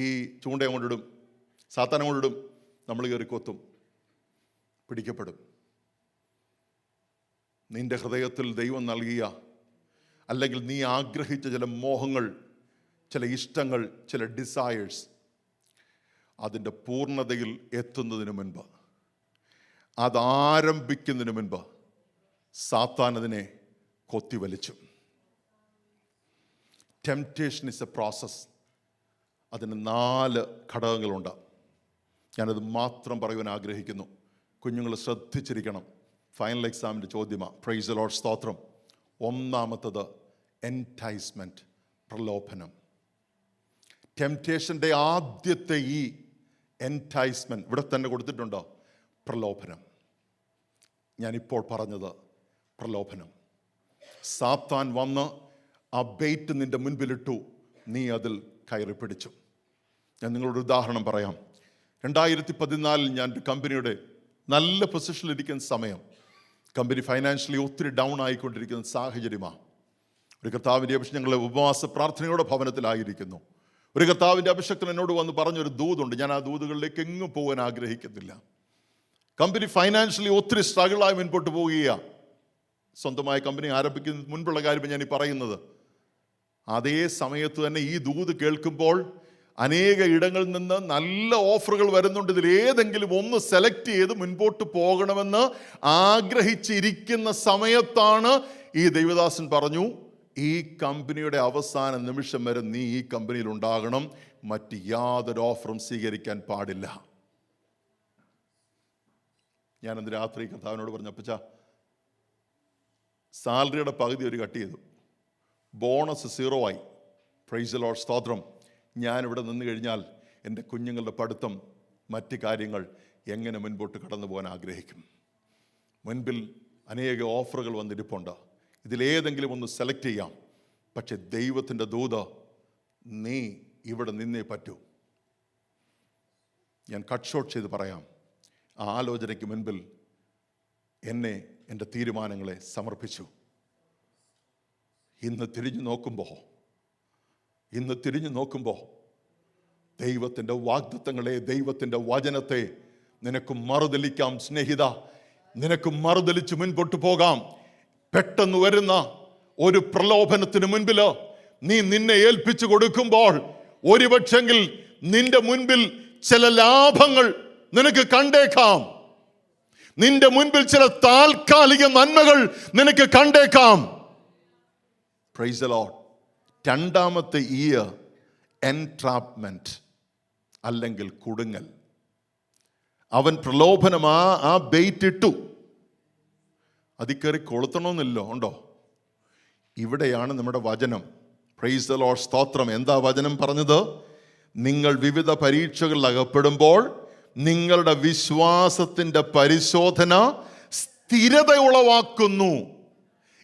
ഈ ചൂണ്ട അങ്ങോട്ടിടും, സാത്താൻ അങ്ങോട്ടിടും, നമ്മൾ കയറി കൊത്തും, പിടിക്കപ്പെടും. നിന്റെ ഹൃദയത്തിൽ ദൈവം നൽകിയ, അല്ലെങ്കിൽ നീ ആഗ്രഹിച്ച ചില മോഹങ്ങൾ, ചില ഇഷ്ടങ്ങൾ, ചില ഡിസയേഴ്സ്, അതിൻ്റെ പൂർണ്ണതയിൽ എത്തുന്നതിന് മുൻപ്, അതാരംഭിക്കുന്നതിന് മുൻപ് സാത്താൻ അതിനെ കൊത്തിവലിച്ചു. Temptation is a process. അതിന് 4 ഘടകങ്ങളുണ്ട്. ഞാനത് മാത്രം പറയുവാൻ ആഗ്രഹിക്കുന്നു. കുഞ്ഞുങ്ങൾ ശ്രദ്ധിച്ചിരിക്കണം. ഫൈനൽ എക്സാമിൻ്റെ ചോദ്യമാണ്. Price the lord. സ്തോത്രം. ഒന്നാമത്തത് എൻറ്റൈസ്മെൻറ്റ്, പ്രലോഭനം. ടെംപ്റ്റേഷൻ്റെ ആദ്യത്തെ ഈ എൻറ്റൈസ്മെൻറ്റ് ഇവിടെ തന്നെ കൊടുത്തിട്ടുണ്ടോ? പ്രലോഭനം. ഞാനിപ്പോൾ പറഞ്ഞത് പ്രലോഭനം. സാത്താൻ വന്ന് ആ ബെയ്റ്റ് നിന്റെ മുൻപിലിട്ടു, നീ അതിൽ കയറി പിടിച്ചു. ഞാൻ നിങ്ങളൊരു ഉദാഹരണം പറയാം. 2014 ഞാൻ ഒരു കമ്പനിയുടെ നല്ല പൊസിഷനിലിരിക്കുന്ന സമയം, കമ്പനി ഫൈനാൻഷ്യലി ഒത്തിരി ഡൗൺ ആയിക്കൊണ്ടിരിക്കുന്ന സാഹചര്യമാണ്. ഒരു കർത്താവിൻ്റെ അഭിഷേകം, ഞങ്ങൾ ഉപവാസ പ്രാർത്ഥനയോടെ ഭവനത്തിലായിരിക്കുന്നു. ഒരു കർത്താവിൻ്റെ അഭിഷേകത്തിൽ എന്നോട് വന്ന് പറഞ്ഞൊരു ദൂതുണ്ട്. ഞാൻ ആ ദൂതുകളിലേക്ക് എങ്ങും പോകാൻ ആഗ്രഹിക്കുന്നില്ല. കമ്പനി ഫൈനാൻഷ്യലി ഒത്തിരി സ്ട്രഗിളായി മുൻപോട്ട് പോവുകയാണ്. സ്വന്തമായ കമ്പനി ആരംഭിക്കുന്നതിന് മുൻപുള്ള കാര്യം ഞാൻ ഈ പറയുന്നത്. അതേ സമയത്ത് തന്നെ ഈ ദൂത് കേൾക്കുമ്പോൾ അനേക ഇടങ്ങളിൽ നിന്ന് നല്ല ഓഫറുകൾ വരുന്നുണ്ട്. ഇതിൽ ഏതെങ്കിലും ഒന്ന് സെലക്ട് ചെയ്ത് മുൻപോട്ട് പോകണമെന്ന് ആഗ്രഹിച്ചിരിക്കുന്ന സമയത്താണ് ഈ ദൈവദാസൻ പറഞ്ഞു, ഈ കമ്പനിയുടെ അവസാന നിമിഷം വരെ നീ ഈ കമ്പനിയിൽ ഉണ്ടാകണം, മറ്റ് യാതൊരു ഓഫറും സ്വീകരിക്കാൻ പാടില്ല. ഞാനന്ന് രാത്രി കർത്താവിനോട് പറഞ്ഞു, അപ്പച്ചാ സാലറിയുടെ പകുതി ഒരു കട്ട് ചെയ്തു, ബോണസ് 0 ആയി. Price the lord. സ്തോത്രം. ഞാനിവിടെ നിന്ന് കഴിഞ്ഞാൽ എൻ്റെ കുഞ്ഞുങ്ങളുടെ പഠിത്തം, മറ്റ് കാര്യങ്ങൾ എങ്ങനെ മുൻപോട്ട് കടന്നു പോകാൻ ആഗ്രഹിക്കും. മുൻപിൽ അനേക ഓഫറുകൾ വന്നിരിപ്പുണ്ട്, ഇതിലേതെങ്കിലും ഒന്ന് സെലക്ട് ചെയ്യാം. പക്ഷെ ദൈവത്തിൻ്റെ ദൂത്, നീ ഇവിടെ നിന്നേ പറ്റൂ. ഞാൻ കട്ട് ഷോട്ട് ചെയ്ത് പറയാം, ആ ആലോചനയ്ക്ക് മുൻപിൽ എന്നെ, എൻ്റെ തീരുമാനങ്ങളെ സമർപ്പിച്ചു. ഇന്ന് തിരിഞ്ഞു നോക്കുമ്പോൾ ഇന്ന് തിരിഞ്ഞു നോക്കുമ്പോൾ ദൈവത്തിൻ്റെ വാഗ്ദത്തങ്ങളെ, ദൈവത്തിൻ്റെ വചനത്തെ നിനക്ക് മറുതലിക്കാം സ്നേഹിത. നിനക്ക് മറുതലിച്ച് മുൻപോട്ട് പോകാം. പെട്ടെന്ന് വരുന്ന ഒരു പ്രലോഭനത്തിന് മുൻപിൽ നീ നിന്നെ ഏൽപ്പിച്ചു കൊടുക്കുമ്പോൾ ഒരുപക്ഷെങ്കിൽ നിന്റെ മുൻപിൽ ചില ലാഭങ്ങൾ നിനക്ക് കണ്ടേക്കാം. നിന്റെ മുൻപിൽ ചില താൽക്കാലിക നന്മകൾ നിനക്ക് കണ്ടേക്കാം. Price the Lord. രണ്ടാമത്തെ എൻട്രാപ്മെന്റ് അല്ലെങ്കിൽ കുടുങ്ങൽ. അവൻ പ്രലോഭനം ആ ബെയ്റ്റ് ഇട്ടു. അതിൽ കയറി കൊളുത്തണമെന്നില്ലോ, ഉണ്ടോ? ഇവിടെയാണ് നമ്മുടെ വചനം. പ്രൈസ് ദി ലോർഡ്, സ്തോത്രം. എന്താ വചനം പറഞ്ഞത്? നിങ്ങൾ വിവിധ പരീക്ഷകളിൽ അകപ്പെടുമ്പോൾ നിങ്ങളുടെ വിശ്വാസത്തിൻ്റെ പരിശോധന സ്ഥിരത ഉളവാക്കുന്നു.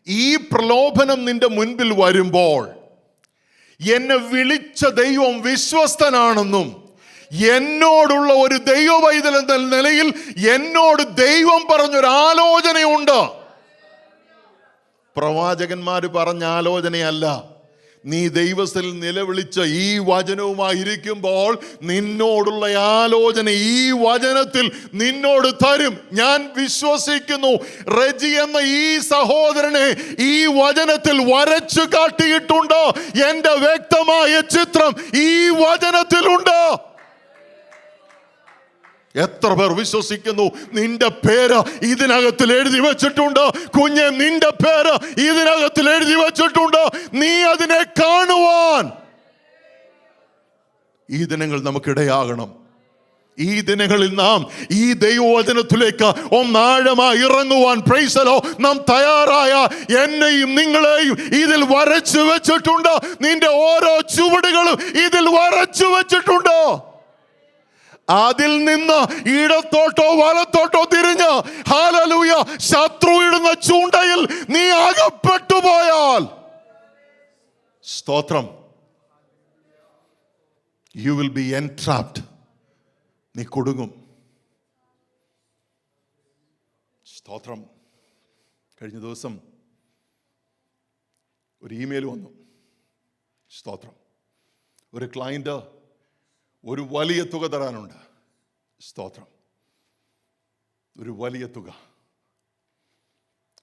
ഈ പ്രലോഭനം നിന്റെ മുൻപിൽ വരുമ്പോൾ എന്നെ വിളിച്ച ദൈവം വിശ്വസ്തനാണെന്നും എന്നോടുള്ള ഒരു ദൈവവൈതൽ എന്ന നിലയിൽ എന്നോട് ദൈവം പറഞ്ഞൊരു ആലോചനയുണ്ട്. പ്രവാചകന്മാര് പറഞ്ഞ ആലോചനയല്ല. നീ ദൈവത്തിൽ നിലവിളിച്ച ഈ വചനവുമായിരിക്കുമ്പോൾ നിന്നോടുള്ള ആലോചന ഈ വചനത്തിൽ നിന്നോട് തരും. ഞാൻ വിശ്വസിക്കുന്നു റെജി എന്ന ഈ സഹോദരനെ ഈ വചനത്തിൽ വരച്ചു കാട്ടിയിട്ടുണ്ട്. എന്റെ വ്യക്തമായ ചിത്രം ഈ വചനത്തിലുണ്ട്. എത്ര പേർ വിശ്വസിക്കുന്നു? നിന്റെ പേര് ഇതിനകത്തിൽ എഴുതി വെച്ചിട്ടുണ്ട് കുഞ്ഞെ, നിന്റെ പേര് ഇതിനകത്തിൽ എഴുതി വെച്ചിട്ടുണ്ട്. നീ അതിനെ കാണുവാൻ ഈ ദിനങ്ങൾ നമുക്കിടയാകണം. ഈ ദിനങ്ങളിൽ നാം ഈ ദൈവവചനത്തിലേക്ക് ഒന്നാഴമായി ഇറങ്ങുവാൻ പ്രൈസലോ നാം തയ്യാറായ എന്നെയും നിങ്ങളെയും ഇതിൽ വരച്ചു വെച്ചിട്ടുണ്ട്. നിന്റെ ഓരോ ചുവടുകളും ഇതിൽ വരച്ചു വെച്ചിട്ടുണ്ട്. അതിൽ നിന്ന് ഇടത്തോട്ടോ വലത്തോട്ടോ തിരിഞ്ഞ് ഹല്ലേലൂയ ശത്രു ഇടുന്ന ചൂണ്ടയിൽ നീ അകപ്പെട്ടു പോയാൽ, സ്തോത്രം, you will be entrapped. നീ കുടുങ്ങും. സ്തോത്രം. കഴിഞ്ഞ ദിവസം ഒരു ഇമെയിൽ വന്നു. സ്തോത്രം. ഒരു ക്ലയന്റ് ഒരു വലിയ തുക തരാനുണ്ട്. സ്തോത്രം. ഒരു വലിയ തുക.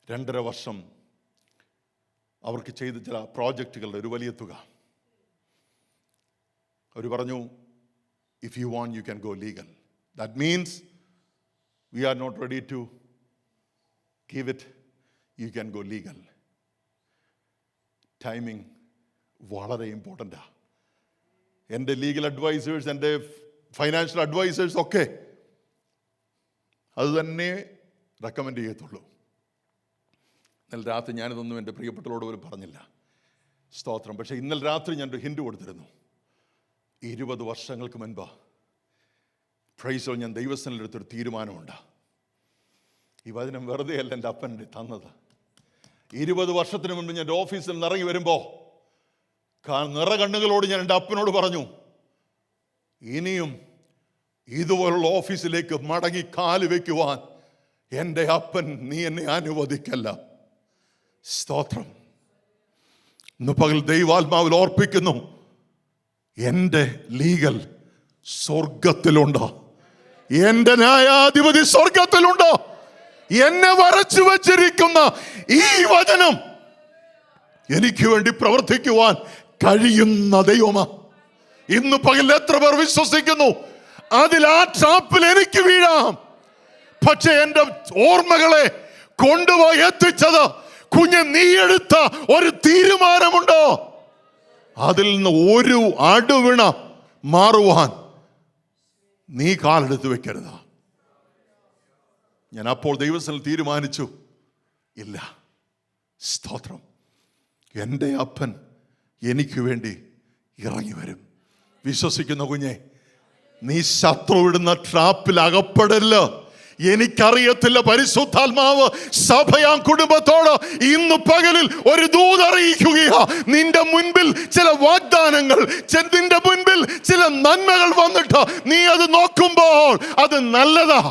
2.5 വർഷം അവർക്ക് ചെയ്ത ചില പ്രോജക്റ്റുകളുടെ ഒരു വലിയ തുക. അവർ പറഞ്ഞു, if you want you can go legal. That means we are not ready to give it, you can go legal. Timing വളരെ ഇമ്പോർട്ടൻ്റാണ്. എൻ്റെ ലീഗൽ അഡ്വൈസേഴ്സ്, എൻ്റെ ഫൈനാൻഷ്യൽ അഡ്വൈസേഴ്സ് ഒക്കെ അത് തന്നെ റെക്കമെൻഡ് ചെയ്യത്തുള്ളൂ. ഇന്നലെ രാത്രി ഞാനിതൊന്നും എൻ്റെ പ്രിയപ്പെട്ടവരോട് പോലും പറഞ്ഞില്ല. സ്തോത്രം. പക്ഷേ ഇന്നലെ രാത്രി ഞാനൊരു ഹിൻഡ് കൊടുത്തിരുന്നു. 20 വർഷങ്ങൾക്ക് മുൻപ് പ്രൈസോ ഞാൻ ദൈവസ്ഥനിലെടുത്തൊരു തീരുമാനമുണ്ട്. ഈ വചനം വെറുതെ അല്ല എൻ്റെ അപ്പൻ തന്നത്. 20 വർഷത്തിന് മുൻപ് ഞാൻ ഓഫീസിൽ നിന്ന് ഇറങ്ങി വരുമ്പോൾ നിറകണ്ണുകളോട് ഞാൻ എൻ്റെ അപ്പനോട് പറഞ്ഞു, ഇനിയും ഇതുപോലുള്ള ഓഫീസിലേക്ക് മടങ്ങി കാല് വയ്ക്കുവാൻ എൻ്റെ അപ്പൻ നീ എന്നെ അനുവദിക്കല്ല. സ്തോത്രം. ഇന്ന് പകൽ ദൈവാത്മാവിൽ ഓർപ്പിക്കുന്നു, എൻ്റെ ലീഗൽ സ്വർഗത്തിലുണ്ട്. എൻ്റെ ന്യായാധിപതി സ്വർഗത്തിലുണ്ട്. എന്നെ വരച്ചു വച്ചിരിക്കുന്ന ഈ വചനം എനിക്ക് വേണ്ടി പ്രവർത്തിക്കുവാൻ കഴിയുന്ന ദൈവമാ. ഇന്ന് പകൽ എത്ര പേർ വിശ്വസിക്കുന്നു? അതിൽ ആ ട്രാപ്പിൽ എനിക്ക് വീഴാം. പക്ഷെ എൻ്റെ ഓർമ്മകളെ കൊണ്ടുപോയി എത്തിച്ചത് കുഞ്ഞ് നീ എടുത്ത ഒരു തീരുമാനമുണ്ടോ? അതിൽ നിന്ന് ഒരു അടുവിണ മാറുവാൻ നീ കാലെടുത്ത് വെക്കരുത്. ഞാൻ അപ്പോൾ ദൈവത്തിൽ തീരുമാനിച്ചു, ഇല്ല, സ്തോത്രം, എൻ്റെ അപ്പൻ എനിക്ക് വേണ്ടി ഇറങ്ങി വരും. വിശ്വസിക്കുന്ന കുഞ്ഞെ, നീ ശത്രു ഇടുന്ന ട്രാപ്പിൽ അകപ്പെടല്ല. എനിക്കറിയത്തില്ല, പരിശുദ്ധാത്മാവ് സഭയാം കുടുംബത്തോട് ഇന്ന് പകലിൽ ഒരു ദൂത് അറിയിക്കുകയാ. നിന്റെ മുൻപിൽ ചില വാഗ്ദാനങ്ങൾ, നിന്റെ മുൻപിൽ ചില നന്മകൾ വന്നിട്ട് നീ അത് നോക്കുമ്പോൾ അത് നല്ലതാ.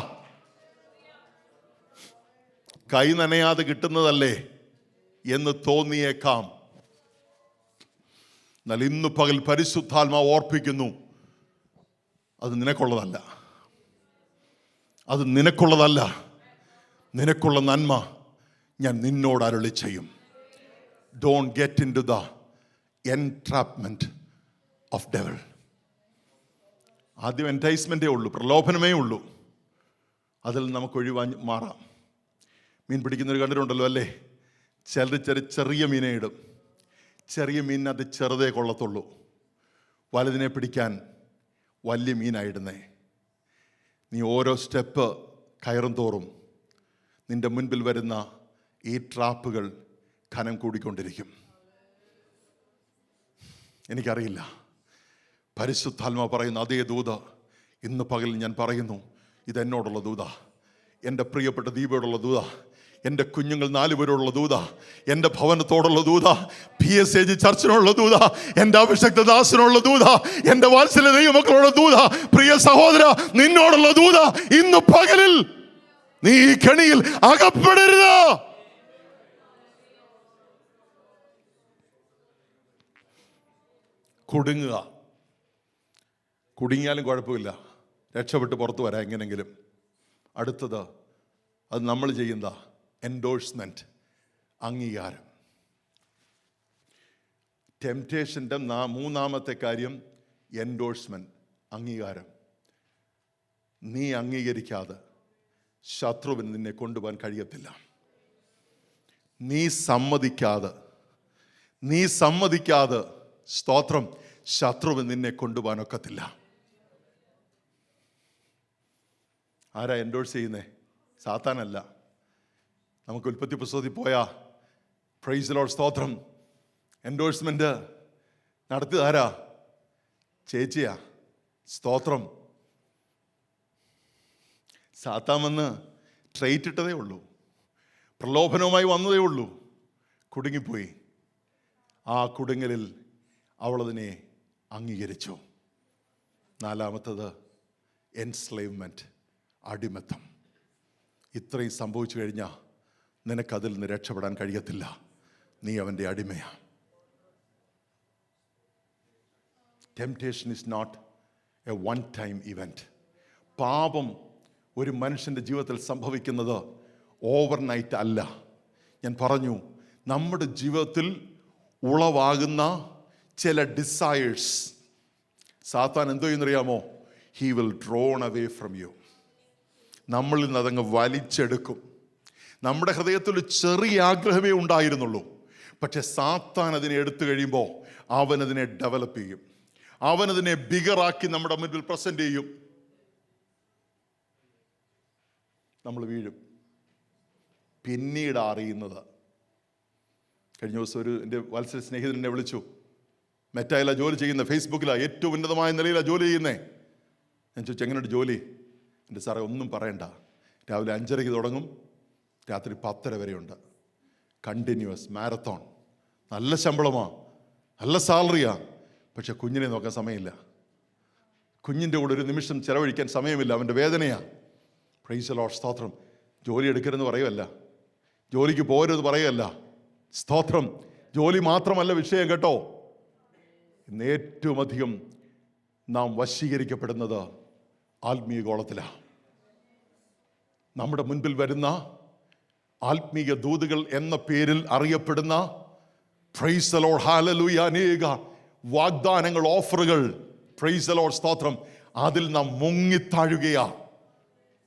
കൈ നനയാതെ കിട്ടുന്നതല്ലേ എന്ന് തോന്നിയേക്കാം. എന്നാൽ ഇന്ന് പകൽ പരിശുദ്ധാത്മാവ് ഓർപ്പിക്കുന്നു, അത് നിനക്കുള്ളതല്ല, അത് നിനക്കുള്ളതല്ല. നിനക്കുള്ള നന്മ ഞാൻ നിന്നോട് അരുളി ചെയ്യും. Don't get into the entrapment of devil. ആദ്യം എൻറ്റൈസ്മെൻറ്റേ ഉള്ളൂ, പ്രലോഭനമേ ഉള്ളൂ. അതിൽ നമുക്ക് ഒഴിവാൻ മാറാം. മീൻ പിടിക്കുന്നവർ കണ്ടിട്ടുണ്ടല്ലോ അല്ലേ? ചിലർ ചെറിയ മീനെ ഇടും. ചെറിയ മീനിന് അത് ചെറുതേ കൊള്ളത്തുള്ളൂ. വലുതിനെ പിടിക്കാൻ വലിയ മീനായിടുന്നേ. നീ ഓരോ സ്റ്റെപ്പ് കയറും തോറും നിൻ്റെ മുൻപിൽ വരുന്ന ഈ ട്രാപ്പുകൾ ഖനം കൂടിക്കൊണ്ടിരിക്കും. എനിക്കറിയില്ല. പരിശുദ്ധാത്മാവ് പറയുന്ന അതേ ദൂത ഇന്ന് പകൽ ഞാൻ പറയുന്നു, ഇതെന്നോടുള്ള ദൂത, എൻ്റെ പ്രിയപ്പെട്ട ദീപയോടുള്ള ദൂത, എൻ്റെ കുഞ്ഞുങ്ങൾ 4 പേരോടുള്ള ദൂത, എൻ്റെ ഭവനത്തോടുള്ള ദൂത, PSAG ചർച്ചിനുള്ള ദൂത, എൻ്റെ അഭിഷക്ത ദാസനുള്ള ദൂത, എൻ്റെ വാത്സല്യ ദൈവമക്കളുടെ ദൂത, പ്രിയ സഹോദര നിന്നോടുള്ള ദൂത, ഇന്ന് പകലിൽ നീ ഈ കെണിയിൽ അകപ്പെടരുത്. കുടുങ്ങിയാലും കുഴപ്പമില്ല, രക്ഷപ്പെട്ട് പുറത്തു വരാം എങ്ങനെങ്കിലും. അടുത്തത് അത് നമ്മൾ ചെയ്യുന്ന എൻഡോഴ്സ്മെൻറ്റ്, അംഗീകാരം. ടെംപ്റ്റേഷൻ്റെ 3ാമത്തെ കാര്യം എൻഡോഴ്സ്മെൻറ്റ്, അംഗീകാരം. നീ അംഗീകരിക്കാതെ ശത്രുവിന് നിന്നെ കൊണ്ടുപോകാൻ കഴിയത്തില്ല. നീ സമ്മതിക്കാതെ സ്തോത്രം, ശത്രുവിന് നിന്നെ കൊണ്ടുപോകാൻ ഒക്കത്തില്ല. ആരാ എൻഡോഴ്സ് ചെയ്യുന്നേ? സാത്താനല്ല. നമുക്ക് ഉൽപ്പത്തി പുസ്തകത്തിൽ പോയാ പ്രൈസ് ദി ലോർഡ് സ്തോത്രം, എൻഡോഴ്സ്മെന്റ് നടത്തിയത് ആരാ? ചേച്ചിയാ. സ്തോത്രം. സാത്താൻ വന്ന് ട്രേറ്റ് ഇട്ടതേ ഉള്ളൂ, പ്രലോഭനവുമായി വന്നതേ ഉള്ളൂ, കുടുങ്ങിപ്പോയി. ആ കുടുങ്ങലിൽ അവളതിനെ അംഗീകരിച്ചു. 4ാമത്തത് എൻസ്ലേവ്മെൻറ്റ്, അടിമത്തം. ഇത്രയും സംഭവിച്ചു കഴിഞ്ഞാൽ നിനക്കതിൽ നിന്ന് രക്ഷപ്പെടാൻ കഴിയത്തില്ല. നീ അവൻ്റെ അടിമയാണ്. Temptation is not a one time event. പാപം ഒരു മനുഷ്യൻ്റെ ജീവിതത്തിൽ സംഭവിക്കുന്നത് ഓവർനൈറ്റ് അല്ല. ഞാൻ പറഞ്ഞു, നമ്മുടെ ജീവിതത്തിൽ ഉളവാകുന്ന ചില ഡിസയേഴ്സ് സാത്താൻ എന്തോ ചെയ്യുന്നറിയാമോ? He will drawn away from you. നമ്മളിൽ നിന്ന് അതങ്ങ് വലിച്ചെടുക്കും. നമ്മുടെ ഹൃദയത്തിൽ ഒരു ചെറിയ ആഗ്രഹമേ ഉണ്ടായിരുന്നുള്ളൂ, പക്ഷെ സാത്താൻ അതിനെ എടുത്തു കഴിയുമ്പോൾ അവനതിനെ ഡെവലപ്പ് ചെയ്യും, അവനതിനെ ബിഗറാക്കി നമ്മുടെ മുൻപിൽ പ്രസന്റ് ചെയ്യും. നമ്മൾ വീഴും. പിന്നീട് അറിയുന്നത്, കഴിഞ്ഞ ദിവസം എൻ്റെ വാത്സല്യ സ്നേഹിതൻ എന്നെ വിളിച്ചു. മെറ്റയിലാണ് ജോലി ചെയ്യുന്നത്, ഫേസ്ബുക്കിലാണ്, ഏറ്റവും ഉന്നതമായ നിലയിലാണ് ജോലി ചെയ്യുന്നത്. ഞാൻ ചോദിച്ചു, എങ്ങനെയുണ്ട് ജോലി? എൻ്റെ സാറേ ഒന്നും പറയണ്ട, രാവിലെ 5:30 തുടങ്ങും, രാത്രി 10:30 വരെയുണ്ട്, കണ്ടിന്യൂസ് മാരത്തോൺ. നല്ല ശമ്പളമാണ്, നല്ല സാലറിയാണ്, പക്ഷെ കുഞ്ഞിനെ നോക്കാൻ സമയമില്ല. കുഞ്ഞിൻ്റെ കൂടെ ഒരു നിമിഷം ചിലവഴിക്കാൻ സമയമില്ല. അവൻ്റെ വേദനയാണ്. പ്രൈസ് ദി ലോർഡ് സ്തോത്രം. ജോലി എടുക്കരുതെന്ന് പറയുമല്ല, ജോലിക്ക് പോകരുത് പറയുമല്ല. സ്തോത്രം. ജോലി മാത്രമല്ല വിഷയം കേട്ടോ. ഇന്ന് ഏറ്റവും അധികം നാം വശീകരിക്കപ്പെടുന്നത് ആത്മീയ ഗോളത്തിലാണ്. നമ്മുടെ മുൻപിൽ വരുന്ന ആത്മീയ ദൂതുകൾ എന്ന പേരിൽ അറിയപ്പെടുന്ന പ്രൈസ് ദി ലോർഡ് ഹല്ലേലൂയ അനേക വാഗ്ദാനങ്ങൾ, ഓഫറുകൾ, പ്രൈസ് ദി ലോർഡ് സ്തോത്രം, അതിൽ നാം മുങ്ങിത്താഴുകയാ.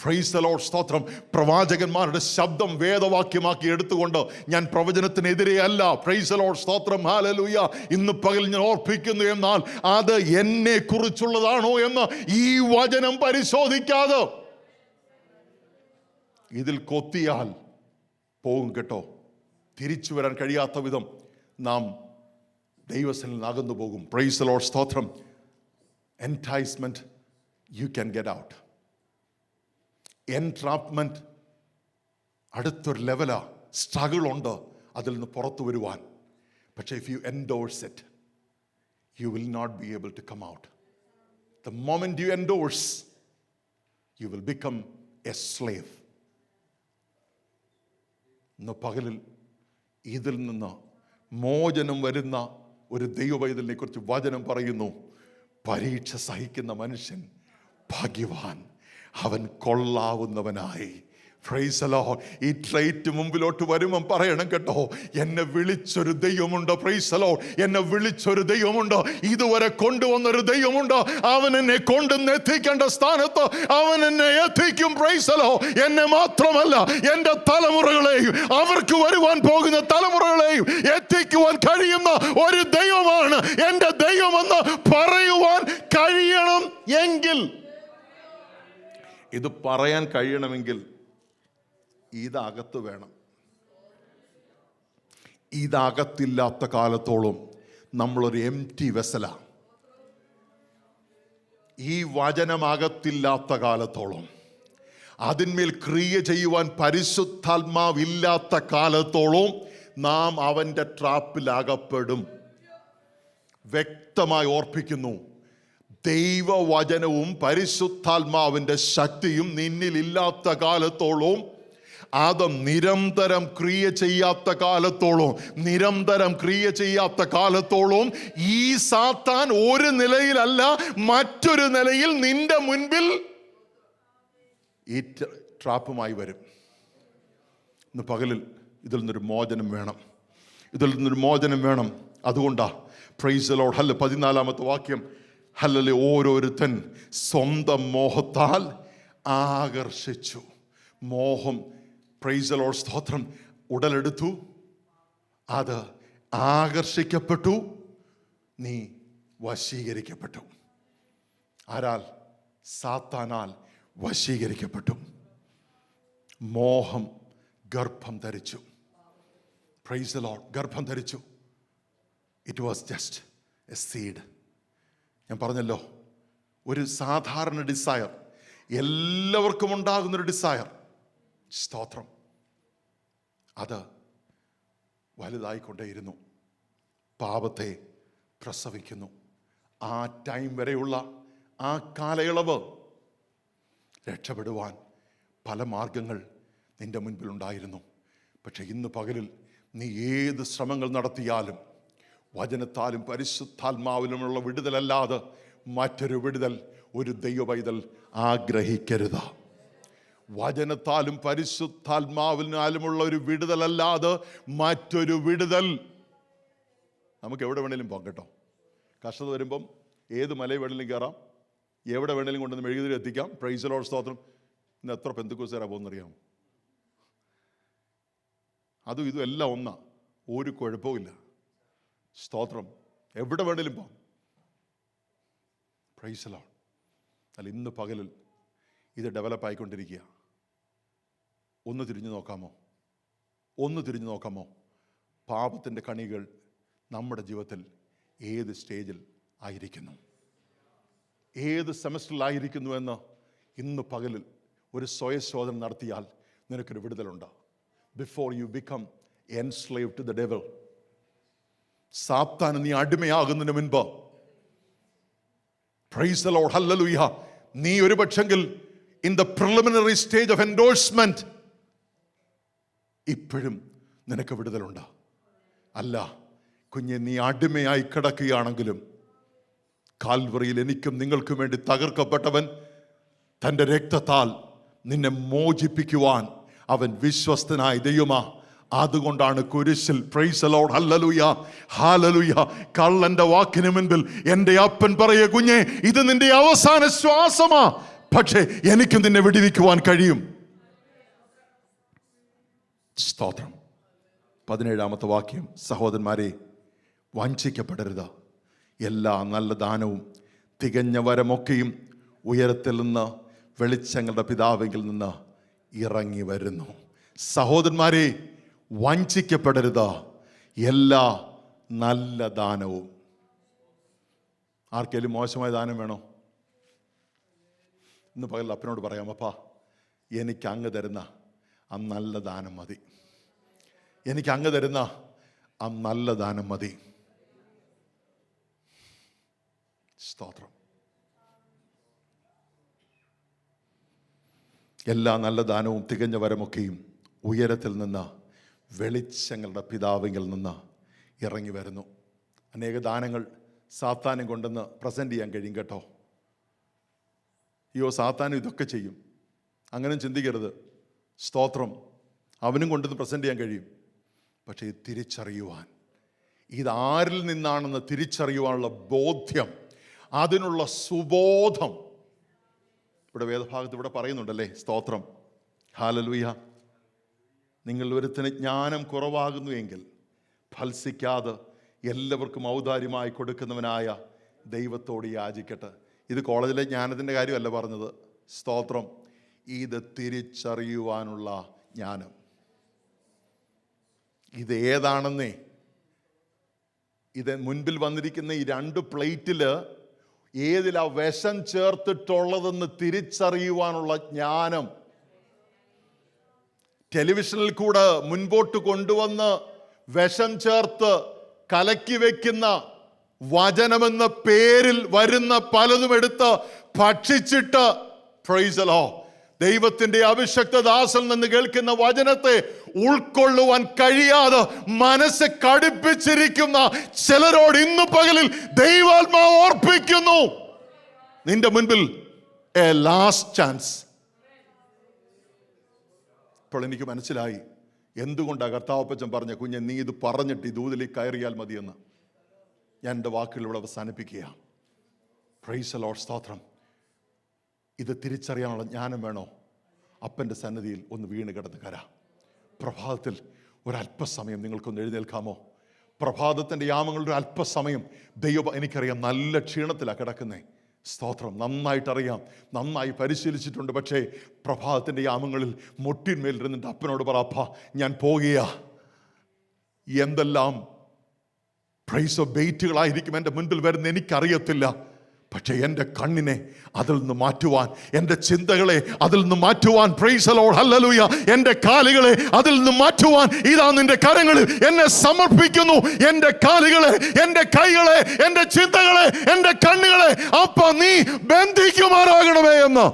പ്രൈസ് ദി ലോർഡ് സ്തോത്രം. പ്രവാചകന്മാരുടെ ശബ്ദം വേദവാക്യമാക്കി എടുത്തുകൊണ്ട് ഞാൻ പ്രവചനത്തിനെതിരെ അല്ല. പ്രൈസ് ദി ലോർഡ് സ്തോത്രം ഹല്ലേലൂയ. ഇന്ന് പകൽ ഞാൻ ഓർപ്പിക്കുന്നു, എന്നാൽ അത് എന്നെ കുറിച്ചുള്ളതാണോ എന്ന് ഈ വചനം പരിശോധിക്കാതെ ഇതിൽ കൊത്തിയാൽ പോകും കേട്ടോ. തിരിച്ചു വരാൻ കഴിയാത്ത വിധം നാം ദൈവസനിൽ അകന്നു പോകും. പ്രൈസ് ദി ലോർഡ് സ്തോത്രം. Enticement you can get out. Entrapment അടുത്തൊരു ലെവലാ, സ്ട്രഗിൾ ഉണ്ട് അതിൽ നിന്ന് പുറത്തു വരുവാൻ. പക്ഷേ if you endorse it, you will not be able to come out. The moment you endorse, you will become a slave. ഇന്ന് പകലിൽ ഇതിൽ നിന്ന് മോചനം വരുന്ന ഒരു ദൈവവൈതലിനെ കുറിച്ച് വചനം പറയുന്നു, പരീക്ഷ സഹിക്കുന്ന മനുഷ്യൻ ഭാഗ്യവാൻ, അവൻ കൊള്ളാവുന്നവനായി. Praise the lord. ഈ ട്രേറ്റ് മുമ്പിലോട്ട് വരുമ്പം പറയണം കേട്ടോ, എന്നെ വിളിച്ചൊരു ദൈവമുണ്ട്. Praise the lord. എന്നെ വിളിച്ചൊരു ദൈവമുണ്ട്, ഇതുവരെ കൊണ്ടുവന്നൊരു ദൈവമുണ്ട്. അവൻ എന്നെ കൊണ്ടുവന്ന് എത്തിക്കേണ്ട സ്ഥാനത്ത് അവൻ എന്നെ എത്തിക്കും. Price the lord. എന്നെ മാത്രമല്ല, എൻ്റെ തലമുറകളെയും അവർക്ക് വരുവാൻ പോകുന്ന തലമുറകളെയും എത്തിക്കുവാൻ കഴിയുന്ന ഒരു ദൈവമാണ് എൻ്റെ ദൈവമെന്ന് പറയുവാൻ കഴിയണം എങ്കിൽ, ഇത് പറയാൻ കഴിയണമെങ്കിൽ ഇതകത്ത് വേണം. ഇതകത്തില്ലാത്ത കാലത്തോളം നമ്മളൊരു എംപ്റ്റി വെസലാണ്. ഈ വചനമകത്തില്ലാത്ത കാലത്തോളം, അതിന്മേൽ ക്രിയ ചെയ്യുവാൻ പരിശുദ്ധാത്മാവില്ലാത്ത കാലത്തോളം നാം അവൻ്റെ ട്രാപ്പിലകപ്പെടും. വ്യക്തമായി ഓർപ്പിക്കുന്നു, ദൈവവചനവും പരിശുദ്ധാത്മാവിൻ്റെ ശക്തിയും നിന്നിലില്ലാത്ത കാലത്തോളം, അത് നിരന്തരം ക്രിയ ചെയ്യാത്ത കാലത്തോളം, ഈ സാത്താൻ ഒരു നിലയിലല്ല മറ്റൊരു നിലയിൽ നിന്റെ മുൻപിൽ ഈ ട്രാപ്പുമായി വരും. ഇന്ന് പകലിൽ ഇതിൽ നിന്നൊരു മോചനം വേണം. അതുകൊണ്ടാ പ്രൈസ് ദി ലോർഡ്. 14-ാമത്തെ വാക്യം, ഹല്ലേലൂയ. ഓരോരുത്തൻ സ്വന്തം മോഹത്താൽ ആകർഷിച്ചു. മോഹം, പ്രൈസ് ദി ലോർഡ്, സ്തോത്രം, ഉടലെടുത്തു, അത് ആകർഷിക്കപ്പെട്ടു, നീ വശീകരിക്കപ്പെട്ടു. ആരാൽ? സാത്താനാൽ വശീകരിക്കപ്പെട്ടു. മോഹം ഗർഭം ധരിച്ചു. Price the Lord. ഗർഭം ധരിച്ചു. It was just A seed. ഞാൻ പറഞ്ഞല്ലോ, ഒരു സാധാരണ ഡിസയർ, എല്ലാവർക്കും ഉണ്ടാകുന്നൊരു ഡിസയർ, സ്തോത്രം, അത് വലുതായിക്കൊണ്ടേയിരുന്നു. പാപത്തെ പ്രസവിക്കുന്നു. ആ ടൈം വരെയുള്ള ആ കാലയളവ് രക്ഷപ്പെടുവാൻ പല മാർഗങ്ങൾ നിന്റെ മുൻപിലുണ്ടായിരുന്നു. പക്ഷെ ഇന്ന് പകലിൽ നീ ഏത് ശ്രമങ്ങൾ നടത്തിയാലും വചനത്താലും പരിശുദ്ധാത്മാവിലുമുള്ള വിടുതലല്ലാതെ മറ്റൊരു വിടുതൽ ഒരു ദൈവപൈതൽ ആഗ്രഹിക്കരുത്. വചനത്താലും പരിശുദ്ധാത്മാവിനാലുമുള്ള ഒരു വിടുതലല്ലാതെ മറ്റൊരു വിടുതൽ നമുക്ക് എവിടെ വേണേലും പോകാം കേട്ടോ. കഷ്ടത വരുമ്പം ഏത് മലയിൽ വേണേലും കയറാം, എവിടെ വേണേലും കൊണ്ടുവന്ന് മെഴുകുതിരി എത്തിക്കാം. പ്രൈസ് ദി ലോർഡ്, സ്തോത്രം. ഇന്ന് എത്ര പെന്തക്കോസ്തുകാരാ പോകുന്നറിയാമോ? അതും ഇതും എല്ലാം ഒന്നാ, ഒരു കുഴപ്പമില്ല. സ്തോത്രം. എവിടെ വേണേലും പോകാം. Price the Lord. അല്ല, ഇന്ന് പകലിൽ ഇത് ഡെവലപ്പായിക്കൊണ്ടിരിക്കുക. ഒന്ന് തിരിഞ്ഞു നോക്കാമോ? പാപത്തിൻ്റെ കണികൾ നമ്മുടെ ജീവിതത്തിൽ ഏത് സ്റ്റേജിൽ ആയിരിക്കുന്നു, ഏത് സെമസ്റ്ററിലായിരിക്കുന്നു എന്ന് ഇന്ന് പകലിൽ ഒരു സ്വയശോധന നടത്തിയാൽ നിനക്കൊരു വിടുതലുണ്ട്. Before you become enslave to the devil, സാത്താന് നീ അടിമയാകുന്നതിന് മുൻപ്, പ്രൈസ് ദി ലോർഡ്, ഹല്ലേലൂയ, നീ ഒരു പക്ഷെങ്കിൽ in the preliminary stage of endorsement, ഇപ്പോഴും നിനക്ക് വിടുതലുണ്ട്. അല്ല കുഞ്ഞെ, നീ അടിമയായി കിടക്കുകയാണെങ്കിലും കാൽവറിയിൽ എനിക്കും നിങ്ങൾക്കും വേണ്ടി തകർക്കപ്പെട്ടവൻ തൻ്റെ രക്തത്താൽ നിന്നെ മോചിപ്പിക്കുവാൻ അവൻ വിശ്വസ്തനായ ദൈവമാ. അതുകൊണ്ടാണ് കുരിശിൽ, praise the lord, hallelujah, hallelujah, കള്ളന്റെ വാക്കിന് മുൻപിൽ എൻ്റെ അപ്പൻ പറയേ, കുഞ്ഞെ, ഇത് നിന്റെ അവസാന ശ്വാസമാ, പക്ഷേ എനിക്ക് നിന്നെ വിടുവിക്കുവാൻ കഴിയും. സ്തോത്രം. 17-ാമത്തെ വാക്യം, സഹോദരന്മാരെ, വഞ്ചിക്കപ്പെടരുത്. എല്ലാ നല്ല ദാനവും തികഞ്ഞ വരമൊക്കെയും ഉയരത്തിൽ നിന്ന് വെളിച്ചങ്ങളുടെ പിതാവിൽ നിന്ന് ഇറങ്ങി വരുന്നു. സഹോദരന്മാരെ, വഞ്ചിക്കപ്പെടരുത്. എല്ലാ നല്ല ദാനവും. ആർക്കെങ്കിലും മോശമായ ദാനം വേണോ? ഇന്ന് പകൽ അപ്പനോട് പറയാം, അപ്പാ, എനിക്ക് അങ്ങ് തരുന്ന ആ നല്ല ദാനം മതി. എനിക്ക് അങ്ങ് തരുന്ന ആ നല്ല ദാനം മതി. സ്തോത്രം. എല്ലാ നല്ല ദാനവും തികഞ്ഞ വരമൊക്കെയും ഉയരത്തിൽ നിന്ന് വെളിച്ചങ്ങളുടെ പിതാവിൽ നിന്ന് ഇറങ്ങി വരുന്നു. അനേക ദാനങ്ങൾ സാത്താനും കൊണ്ടെന്ന് പ്രസൻറ്റ് ചെയ്യാൻ കഴിയും കേട്ടോ. അയ്യോ, സാത്താനും ഇതൊക്കെ ചെയ്യും, അങ്ങനെ ചിന്തിക്കരുത്. സ്തോത്രം, അവനും കൊണ്ടെന്ന് പ്രസൻറ്റ് ചെയ്യാൻ കഴിയും. പക്ഷേ ഇത് തിരിച്ചറിയുവാൻ, ഇതാരിൽ നിന്നാണെന്ന് തിരിച്ചറിയുവാനുള്ള ബോധ്യം, അതിനുള്ള സുബോധം ഇവിടെ വേദഭാഗത്ത് ഇവിടെ പറയുന്നുണ്ടല്ലേ. സ്തോത്രം, ഹല്ലേലൂയ. നിങ്ങൾ ഒരുത്തിന് ജ്ഞാനം കുറവാകുന്നു എങ്കിൽ ഫൽസിക്കാതെ എല്ലാവർക്കും ഔദാര്യമായി കൊടുക്കുന്നവനായ ദൈവത്തോട് യാചിക്കട്ടെ. ഇത് കോളേജിലെ ജ്ഞാനത്തിൻ്റെ കാര്യമല്ല പറഞ്ഞത്. സ്തോത്രം, ഇത് തിരിച്ചറിയുവാനുള്ള ജ്ഞാനം. ഇത് ഏതാണെന്നേ, ഇത് മുൻപിൽ വന്നിരിക്കുന്ന ഈ 2 പ്ലേറ്റിൽ ഏതിലാ വിഷം ചേർത്തിട്ടുള്ളതെന്ന് തിരിച്ചറിയുവാനുള്ള ജ്ഞാനം. ടെലിവിഷനിൽ കൂടെ മുൻപോട്ട് കൊണ്ടുവന്ന് വിഷം ചേർത്ത് കലക്കി വെക്കുന്ന വചനമെന്ന പേരിൽ വരുന്ന പലതും എടുത്ത് ഭക്ഷിച്ചിട്ട്, പ്രൈസ് ദി ലോർഡ്, ദൈവത്തിന്റെ അഭിഷക്ത ദാസൻ നിന്ന് കേൾക്കുന്ന വചനത്തെ ഉൾക്കൊള്ളുവാൻ കഴിയാതെ മനസ്സ് കടുപ്പിച്ചിരിക്കുന്ന ചിലരോട് ഇന്ന് പകലിൽ ദൈവാത്മാവ് ഓർപ്പിക്കുന്നു, നിന്റെ മുൻപിൽ എ ലാസ്റ്റ് ചാൻസ്. ഇപ്പോൾ എനിക്ക് മനസ്സിലായി എന്തുകൊണ്ടാണ് കർത്താവപ്പച്ചൻ പറഞ്ഞ, കുഞ്ഞെ നീ ഇത് പറഞ്ഞിട്ട് ഈ ദൂതിലേക്ക് കയറിയാൽ മതിയെന്ന്. ഞാൻ എൻ്റെ വാക്കുകൾ ഇവിടെ അവസാനിപ്പിക്കുകയാണ്. പ്രൈസ് ദി ലോർഡ്, സ്തോത്രം. ഇത് തിരിച്ചറിയാനുള്ള ജ്ഞാനം വേണോ? അപ്പൻ്റെ സന്നിധിയിൽ ഒന്ന് വീണ് കിടന്ന് കര. പ്രഭാതത്തിൽ ഒരല്പസമയം നിങ്ങൾക്കൊന്ന് എഴുന്നേൽക്കാമോ? പ്രഭാതത്തിൻ്റെ യാമങ്ങളുടെ ഒരു അല്പസമയം. ദൈവം, എനിക്കറിയാം നല്ല ക്ഷീണത്തിലാണ് കിടക്കുന്നേ. സ്തോത്രം, നന്നായിട്ടറിയാം, നന്നായി പരിശീലിച്ചിട്ടുണ്ട്. പക്ഷേ പ്രഭാതത്തിൻ്റെ യാമങ്ങളിൽ മുട്ടിന്മേൽ ഇരുന്നിട്ട് അപ്പനോട് പറ, അപ്പ ഞാൻ പോകുക. എന്തെല്ലാം പ്രൈസ് ഓഫ് ബെയ്റ്റുകളായിരിക്കും എൻ്റെ മുൻപിൽ വരുന്ന എനിക്കറിയത്തില്ല. പക്ഷേ എൻ്റെ കണ്ണിനെ അതിൽ നിന്ന് മാറ്റുവാൻ, എൻ്റെ ചിന്തകളെ അതിൽ നിന്ന് മാറ്റുവാൻ, പ്രൈസ് ദി ലോർഡ്, ഹല്ലേലൂയ, എൻ്റെ കാലുകളെ അതിൽ നിന്ന് മാറ്റുവാൻ ഇതാ നിന്റെ കരങ്ങളിൽ എന്നെ സമർപ്പിക്കുന്നു. എൻ്റെ കാലുകളെ, എൻ്റെ കൈകളെ, എൻ്റെ ചിന്തകളെ, എൻ്റെ കണ്ണുകളെ അപ്പ നീ ബന്ധിക്കുമാറാകണമേ എന്ന്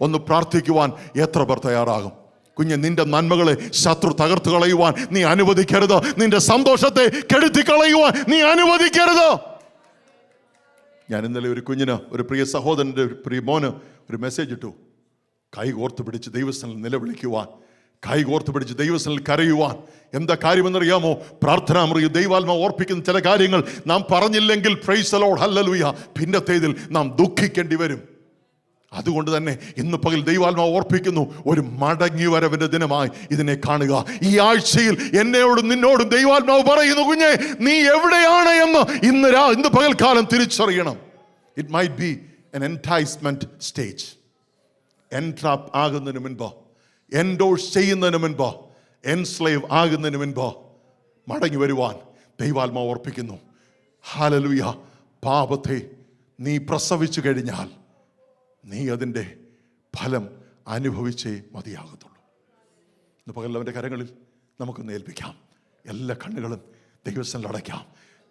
ഒന്ന് പ്രാർത്ഥിക്കുവാൻ എത്ര പേർ തയ്യാറാകും? കുഞ്ഞ്, നിന്റെ നന്മകളെ ശത്രു തകർത്ത് കളയുവാൻ നീ അനുവദിക്കരുത്. നിന്റെ സന്തോഷത്തെ കെടുത്തി കളയുവാൻ നീ അനുവദിക്കരുത്. ഞാൻ ഇന്നലെ ഒരു കുഞ്ഞിന്, ഒരു പ്രിയ സഹോദരൻ്റെ പ്രിയ മോന് ഒരു മെസ്സേജ് ഇട്ടു. കൈ കോർത്ത് പിടിച്ച് ദൈവസ്ഥനിൽ നിലവിളിക്കുവാൻ, കൈ കോർത്ത് പിടിച്ച് ദൈവസ്ഥനിൽ കരയുവാൻ. എന്താ കാര്യമെന്നറിയാമോ? പ്രാർത്ഥനാമുറിയിൽ ദൈവാത്മാവ് ഓർപ്പിക്കുന്ന ചില കാര്യങ്ങൾ നാം പറഞ്ഞില്ലെങ്കിൽ, പ്രൈസ് ദി ലോർഡ്, ഹല്ലേലൂയ, പിന്നത്തേതിൽ നാം ദുഃഖിക്കേണ്ടി വരും. അതുകൊണ്ട് തന്നെ ഇന്ന് പകൽ ദൈവാത്മാവ് ഓർപ്പിക്കുന്നു, ഒരു മടങ്ങി വരവിന്റെ ദിനമായി ഇതിനെ കാണുക. ഈ ആഴ്ചയിൽ എന്നോടും നിന്നോടും ദൈവാത്മാവ് പറയുന്നു, കുഞ്ഞെ നീ എവിടെയാണ് എന്ന് ഇന്ന് പകൽക്കാലം തിരിച്ചറിയണം. It might be an enticement stage. Entrap ആകുന്നതിന് മുൻപ്, എൻഡോഴ്സ് ചെയ്യുന്നതിന് മുൻപ്, എൻസ്ലേവ് ആകുന്നതിന് മുൻപ് മടങ്ങി വരുവാൻ ദൈവാത്മാവ് ഓർപ്പിക്കുന്നു. ഹല്ലേലൂയ. പാപത്തെ നീ പ്രസവിച്ചു കഴിഞ്ഞാൽ നീ അതിൻ്റെ ഫലം അനുഭവിച്ചേ മതിയാകത്തുള്ളൂ. ഇന്ന് പകലവൻ്റെ കരങ്ങളിൽ നമുക്കൊന്ന് ഏൽപ്പിക്കാം. എല്ലാ കണ്ണുകളും ദൈവസ്ഥനിൽ അടയ്ക്കാം.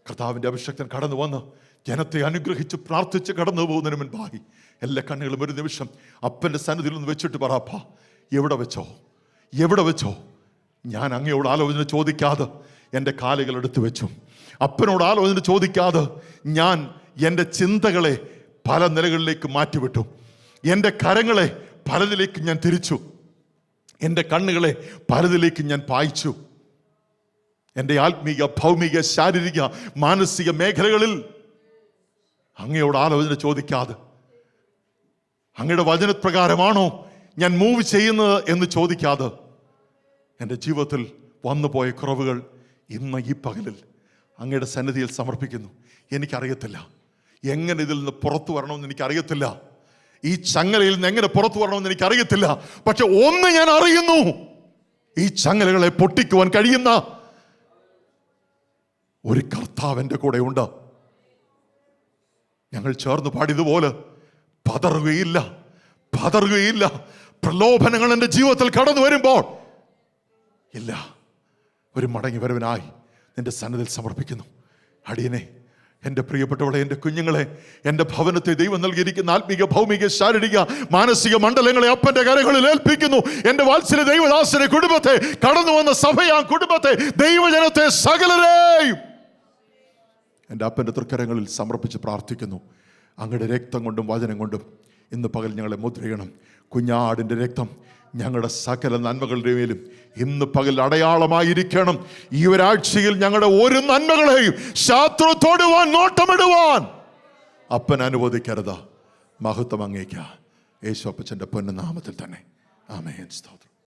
കർത്താവിൻ്റെ അഭിഷക്തൻ കടന്നു വന്ന് ജനത്തെ അനുഗ്രഹിച്ച് പ്രാർത്ഥിച്ച് കടന്നു പോകുന്നതിന് മുൻപായി എല്ലാ കണ്ണുകളും ഒരു നിമിഷം അപ്പൻ്റെ സന്നിധിയിൽ നിന്ന് വെച്ചിട്ട് പറ, അപ്പ എവിടെ വെച്ചോ ഞാൻ അങ്ങയോട് ആലോചന ചോദിക്കാതെ എൻ്റെ കാലുകൾ എടുത്തു വെച്ചു. അപ്പനോട് ആലോചന ചോദിക്കാതെ ഞാൻ എൻ്റെ ചിന്തകളെ പല നിലകളിലേക്ക് മാറ്റിവിട്ടു. എൻ്റെ കരങ്ങളെ പലതിലേക്ക് ഞാൻ തിരിച്ചു. എൻ്റെ കണ്ണുകളെ പലതിലേക്ക് ഞാൻ പായിച്ചു. എൻ്റെ ആത്മീക, ഭൗമിക, ശാരീരിക, മാനസിക മേഖലകളിൽ അങ്ങയോട് ആലോചന ചോദിക്കാതെ, അങ്ങയുടെ വചനപ്രകാരമാണോ ഞാൻ മൂവ് ചെയ്യുന്നത് എന്ന് ചോദിക്കാതെ എൻ്റെ ജീവിതത്തിൽ വന്നുപോയ കുറവുകൾ ഇന്ന് ഈ പകലിൽ അങ്ങയുടെ സന്നിധിയിൽ സമർപ്പിക്കുന്നു. എനിക്കറിയത്തില്ല എങ്ങനെ ഇതിൽ നിന്ന് പുറത്തു വരണമെന്ന് എനിക്കറിയത്തില്ല. ഈ ചങ്ങലയിൽ നിന്ന് എങ്ങനെ പുറത്തു വരണമെന്ന് എനിക്കറിയത്തില്ല. പക്ഷെ ഒന്ന് ഞാൻ അറിയുന്നു, ഈ ചങ്ങലകളെ പൊട്ടിക്കുവാൻ കഴിയുന്ന ഒരു കർത്താവ് എൻ്റെ കൂടെ ഉണ്ട്. ഞങ്ങൾ ചേർന്ന് പാടിയതുപോലെ പതറുകയില്ല. പ്രലോഭനങ്ങൾ എൻ്റെ ജീവിതത്തിൽ കടന്നു വരുമ്പോൾ ഇല്ല, ഒരു മടങ്ങി വരവനായി നിന്റെ സന്നിധിയിൽ സമർപ്പിക്കുന്നു. അടിയനെ, എൻ്റെ പ്രിയപ്പെട്ടവളെ, എൻ്റെ കുഞ്ഞുങ്ങളെ, എൻ്റെ ഭവനത്തെ ദൈവം നൽകിയിരിക്കുന്ന ആത്മീക, ഭൗമിക, ശാരീരിക, മാനസിക മണ്ഡലങ്ങളെ അപ്പൻ്റെ കരങ്ങളിൽ ഏൽപ്പിക്കുന്നു. എൻ്റെ വാത്സല്യ ദൈവദാസനെ, കുടുംബത്തെ, കടന്നു വന്ന സഭയാ കുടുംബത്തെ, ദൈവജനത്തെ, സകലരെയും എൻ്റെ അപ്പൻ്റെ തൃക്കരങ്ങളിൽ സമർപ്പിച്ച് പ്രാർത്ഥിക്കുന്നു. അങ്ങയുടെ രക്തം കൊണ്ടും വചനം കൊണ്ടും ഇന്ന് പകൽ ഞങ്ങളെ മുദ്രയണം. കുഞ്ഞാടിൻ്റെ രക്തം ഞങ്ങളുടെ സകല നന്മകളുടെ മേലും ഇന്ന് പകൽ അടയാളമായിരിക്കണം. ഈ ഒരാഴ്ചയിൽ ഞങ്ങളുടെ ഒരു നന്മകളെയും ശത്രു തൊടുവാൻ, നോട്ടമിടുവാൻ അപ്പൻ അനുവദിക്കരുത്. മഹത്വം അങ്ങേയ്ക്ക് യേശു അപ്പച്ചൻ്റെ പൊന്നുനാമത്തിൽ തന്നെ. ആമേൻ. സ്തോത്രം.